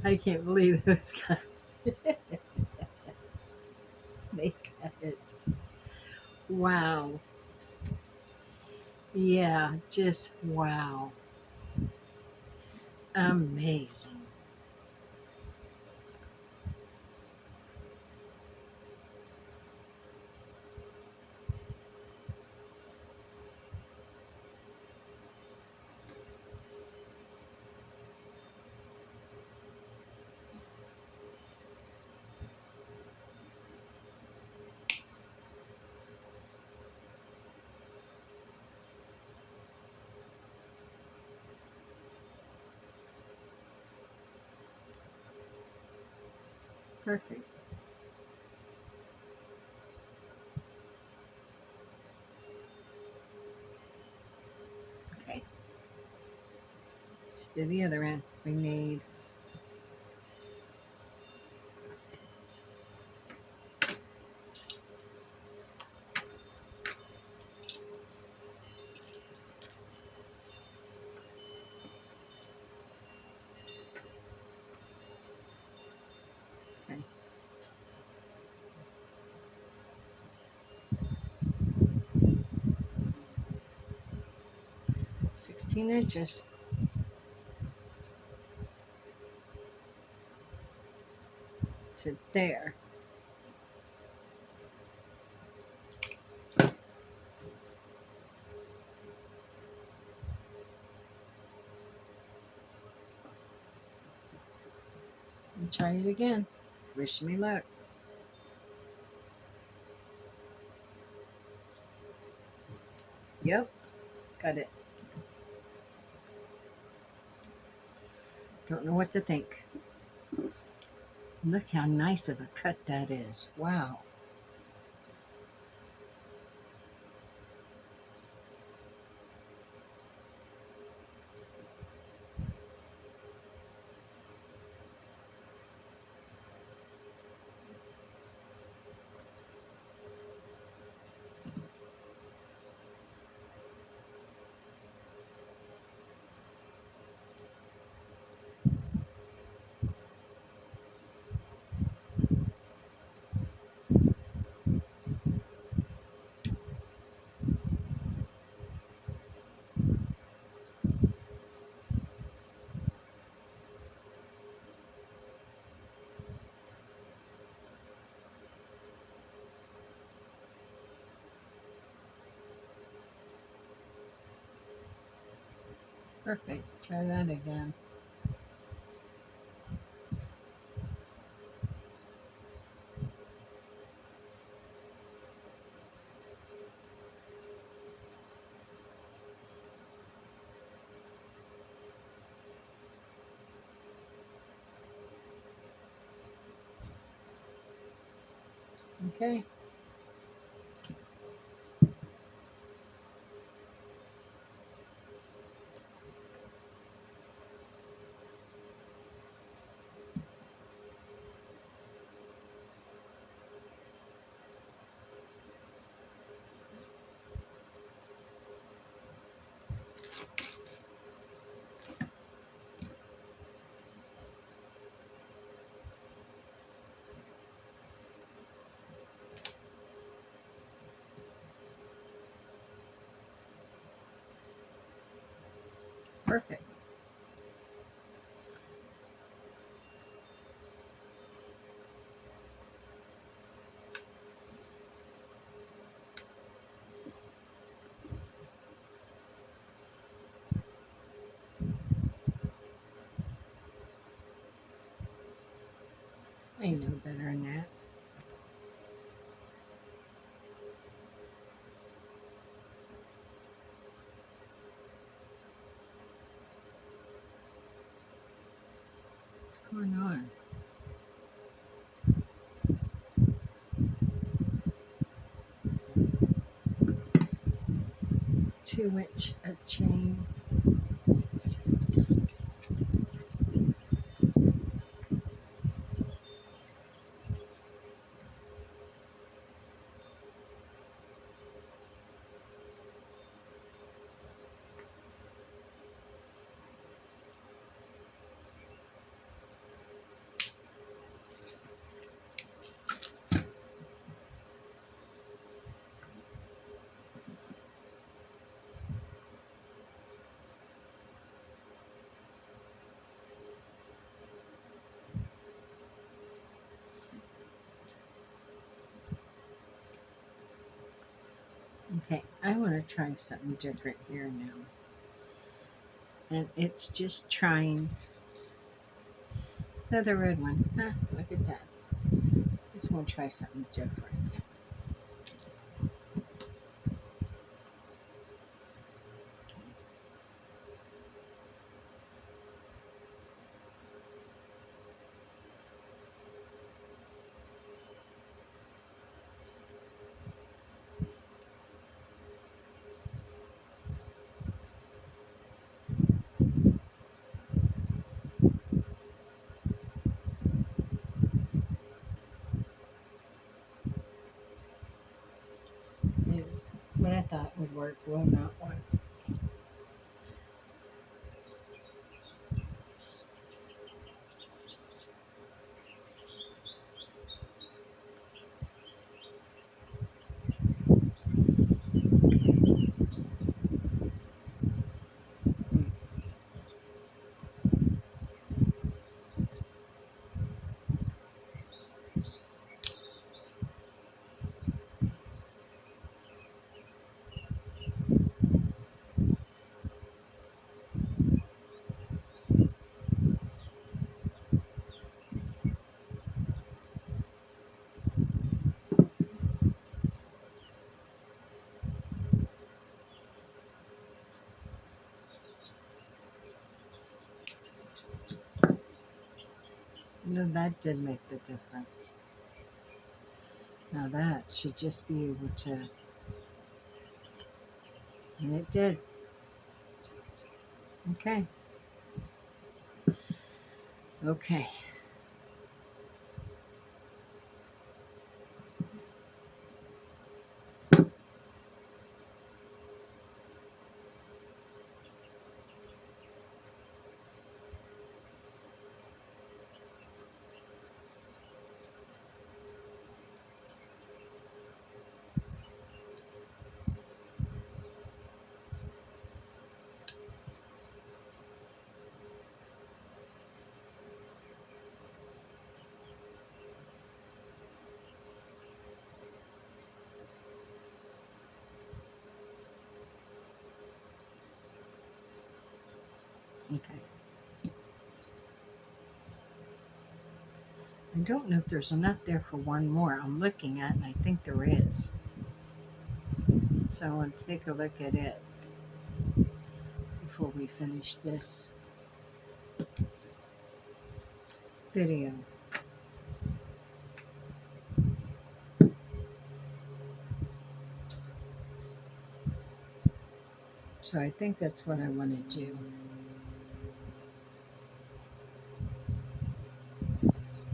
I can't believe those guys. They cut it. Wow. Yeah, just wow. Amazing. Perfect. Okay. Let's do the other end. We need okay, 16 inches. To there. And try it again. Wish me luck. Yep, got it. Don't know what to think. Look how nice of a cut that is. Wow. Perfect. Try that again. Okay. Perfect. I know better than that. What's going on? 2-inch a chain. Okay, I want to try something different here now. And it's just trying another red one. Huh, look at that. Just want to try something different. And what I thought would work will not work. No, that did make the difference. Now that should just be able to, and it did. Okay. Okay. Okay. I don't know if there's enough there for one more. I'm looking at, and I think there is. So I want to take a look at it before we finish this video. So I think that's what I want to do.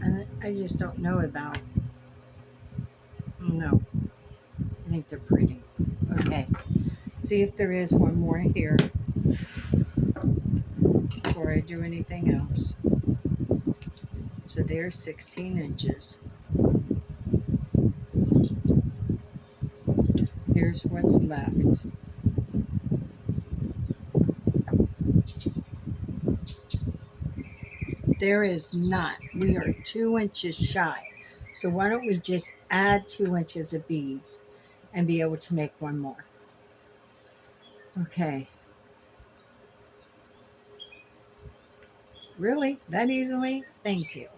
And I just don't know about. No, I think they're pretty. Okay. See if there is one more here before I do anything else. So there's 16 inches. Here's what's left. There is not. We are 2 inches shy. So why don't we just add 2 inches of beads and be able to make one more? Okay. Really? That easily? Thank you.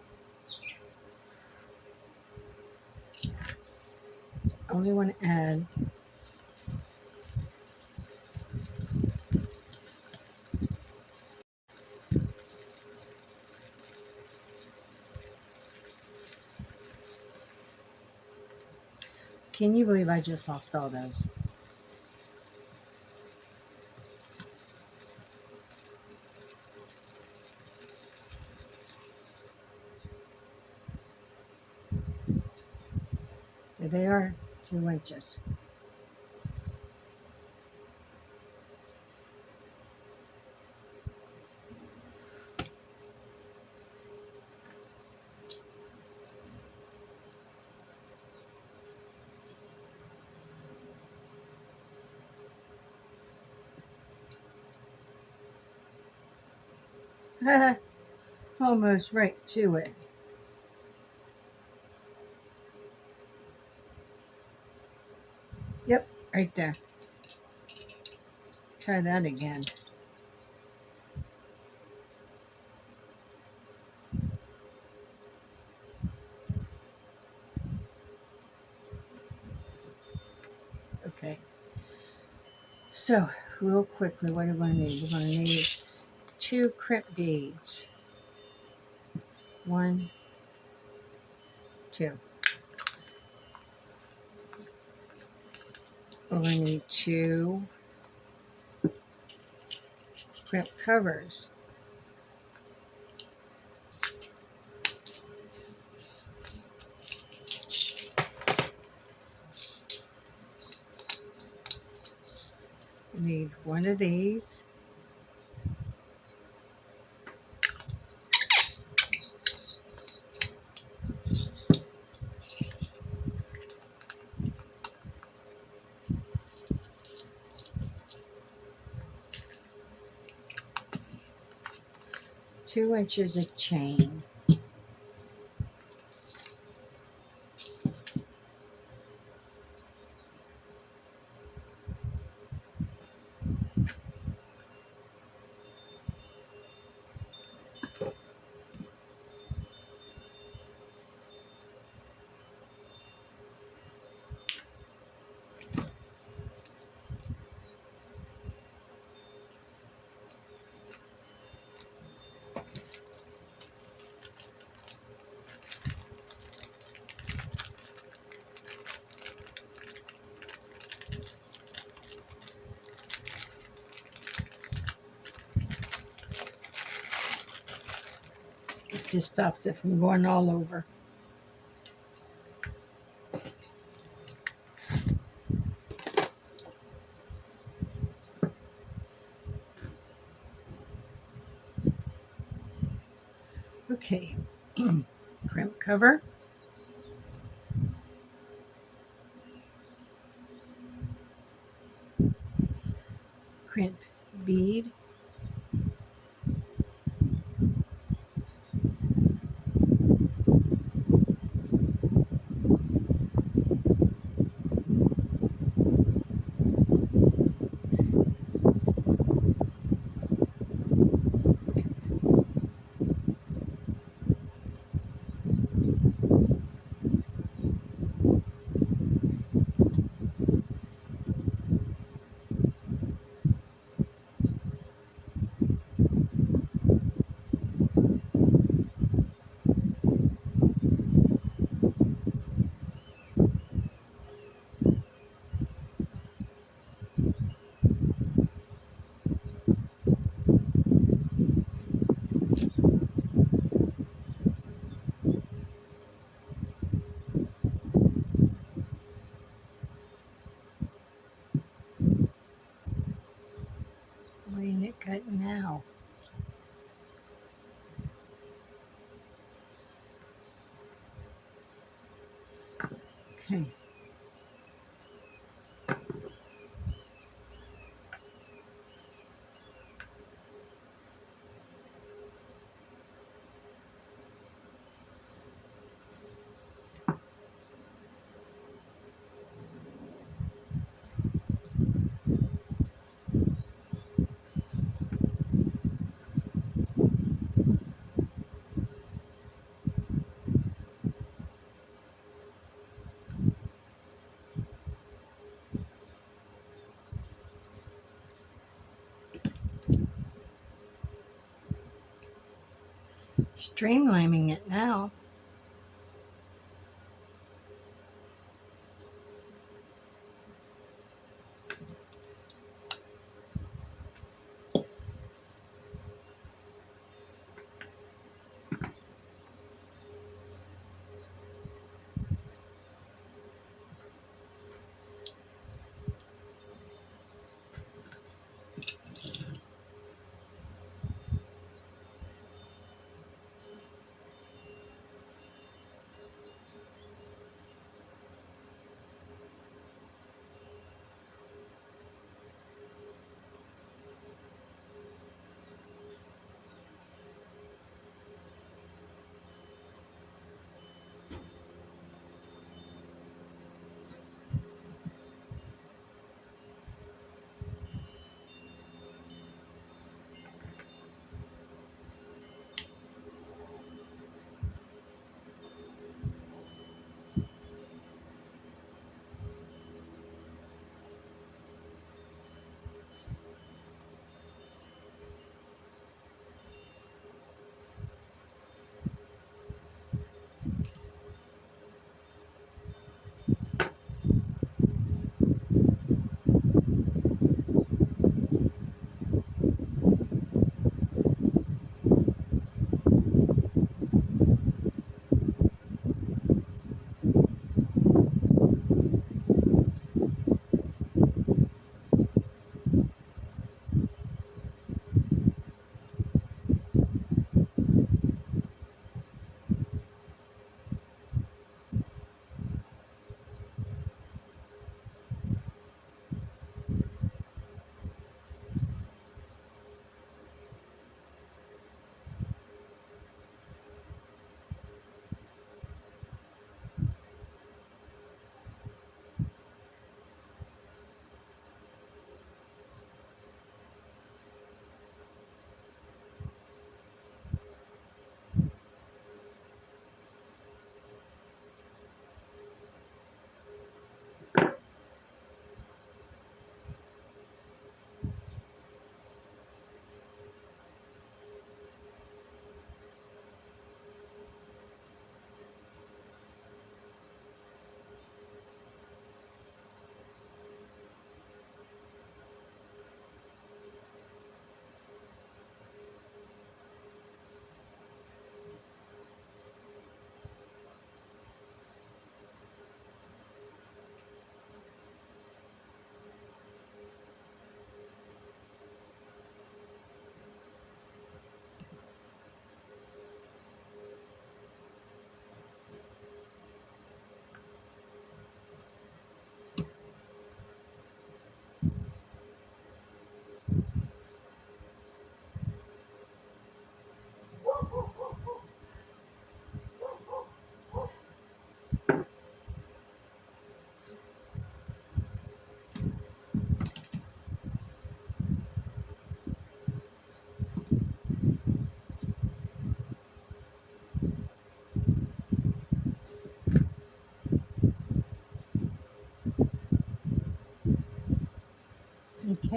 So I only want to add. Can you believe I just lost all those? So they are 2 inches. Almost right to it. Yep, right there. Try that again. Okay. So, real quickly, what do I need? We're going to need 2 crimp beads. 1, 2. We're going to need 2 crimp covers. We need 1 of these. Two inches of chain. just stops it from going all over. Okay, crimp cover. Crimp bead. Why ain't it cutting now? Okay. Streamlining it now.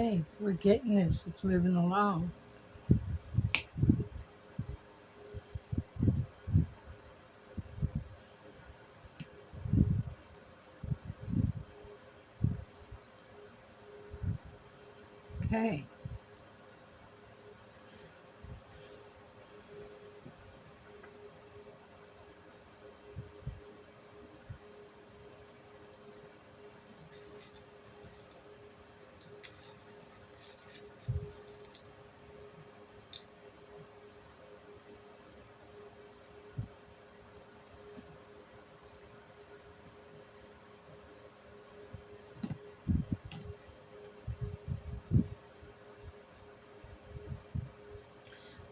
Okay, we're getting this. It's moving along. Okay.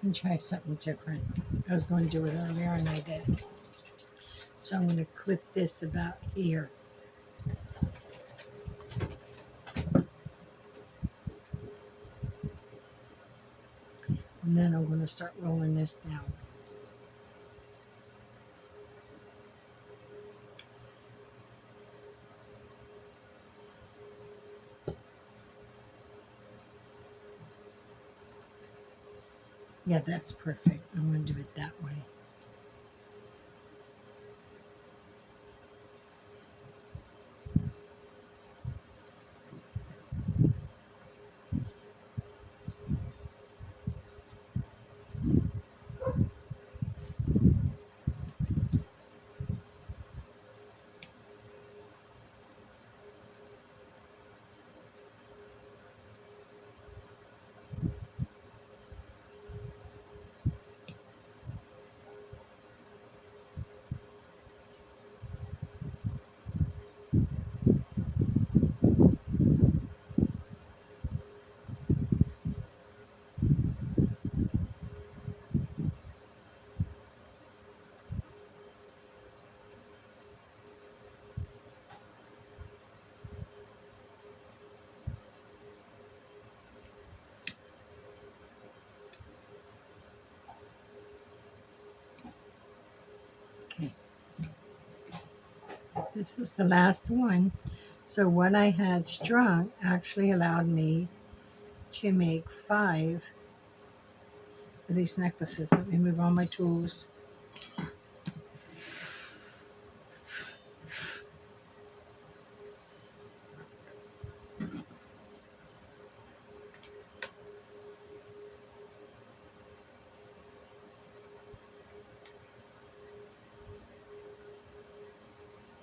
And try something different. I was going to do it earlier and I did. So I'm going to clip this about here. And then I'm going to start rolling this down. Yeah, that's perfect. I'm going to do it that way. Okay, this is the last one. So what I had strung actually allowed me to make 5 of these necklaces. Let me move all my tools.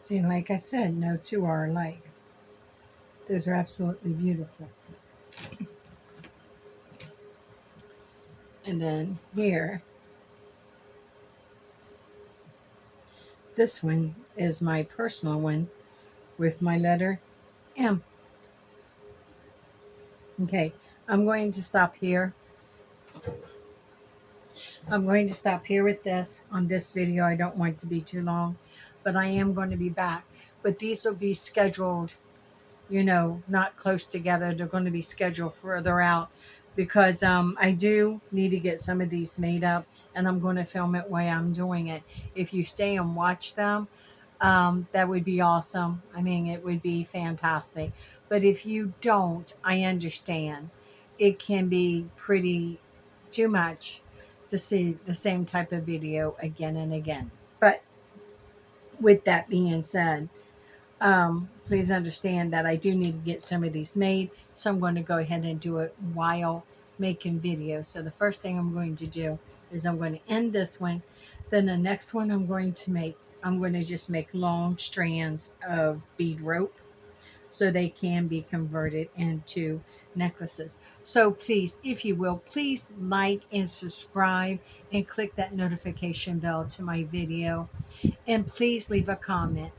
See, like I said, no two are alike. Those are absolutely beautiful. And then here, this one is my personal one with my letter M. Okay, I'm going to stop here. I'm going to stop here with this on this video. I don't want it to be too long, but I am going to be back. But these will be scheduled, not close together. They're going to be scheduled further out because I do need to get some of these made up and I'm going to film it while I'm doing it. If you stay and watch them, that would be awesome. I mean, it would be fantastic. But if you don't, I understand. It can be pretty too much to see the same type of video again and again. But with that being said, please understand that I do need to get some of these made. So I'm going to go ahead and do it while making videos. So the first thing I'm going to do is I'm going to end this one. Then the next one I'm going to just make long strands of bead rope so they can be converted into necklaces. So please, if you will, please like and subscribe and click that notification bell to my video. And please leave a comment.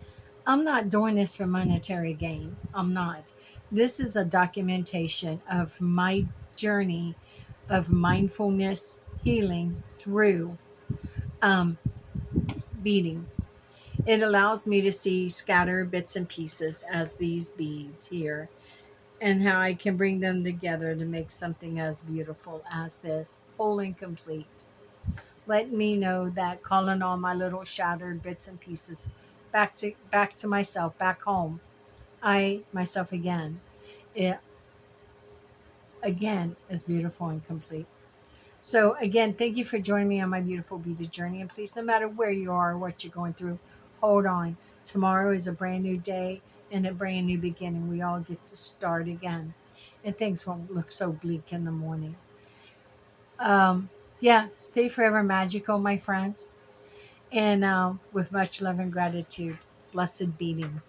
I'm not doing this for monetary gain. I'm not. This is a documentation of my journey of mindfulness healing through um, beading. It allows me to see scattered bits and pieces as these beads here and how I can bring them together to make something as beautiful as this, whole and complete. Let me know that calling all my little shattered bits and pieces back to myself, back home. I myself again. It, again is beautiful and complete. So again, thank you for joining me on my beautiful beaded journey. And please, no matter where you are, what you're going through, hold on. Tomorrow is a brand new day and a brand new beginning. We all get to start again, and things won't look so bleak in the morning. Um, yeah, stay forever magical, my friends. And with much love and gratitude, blessed beading.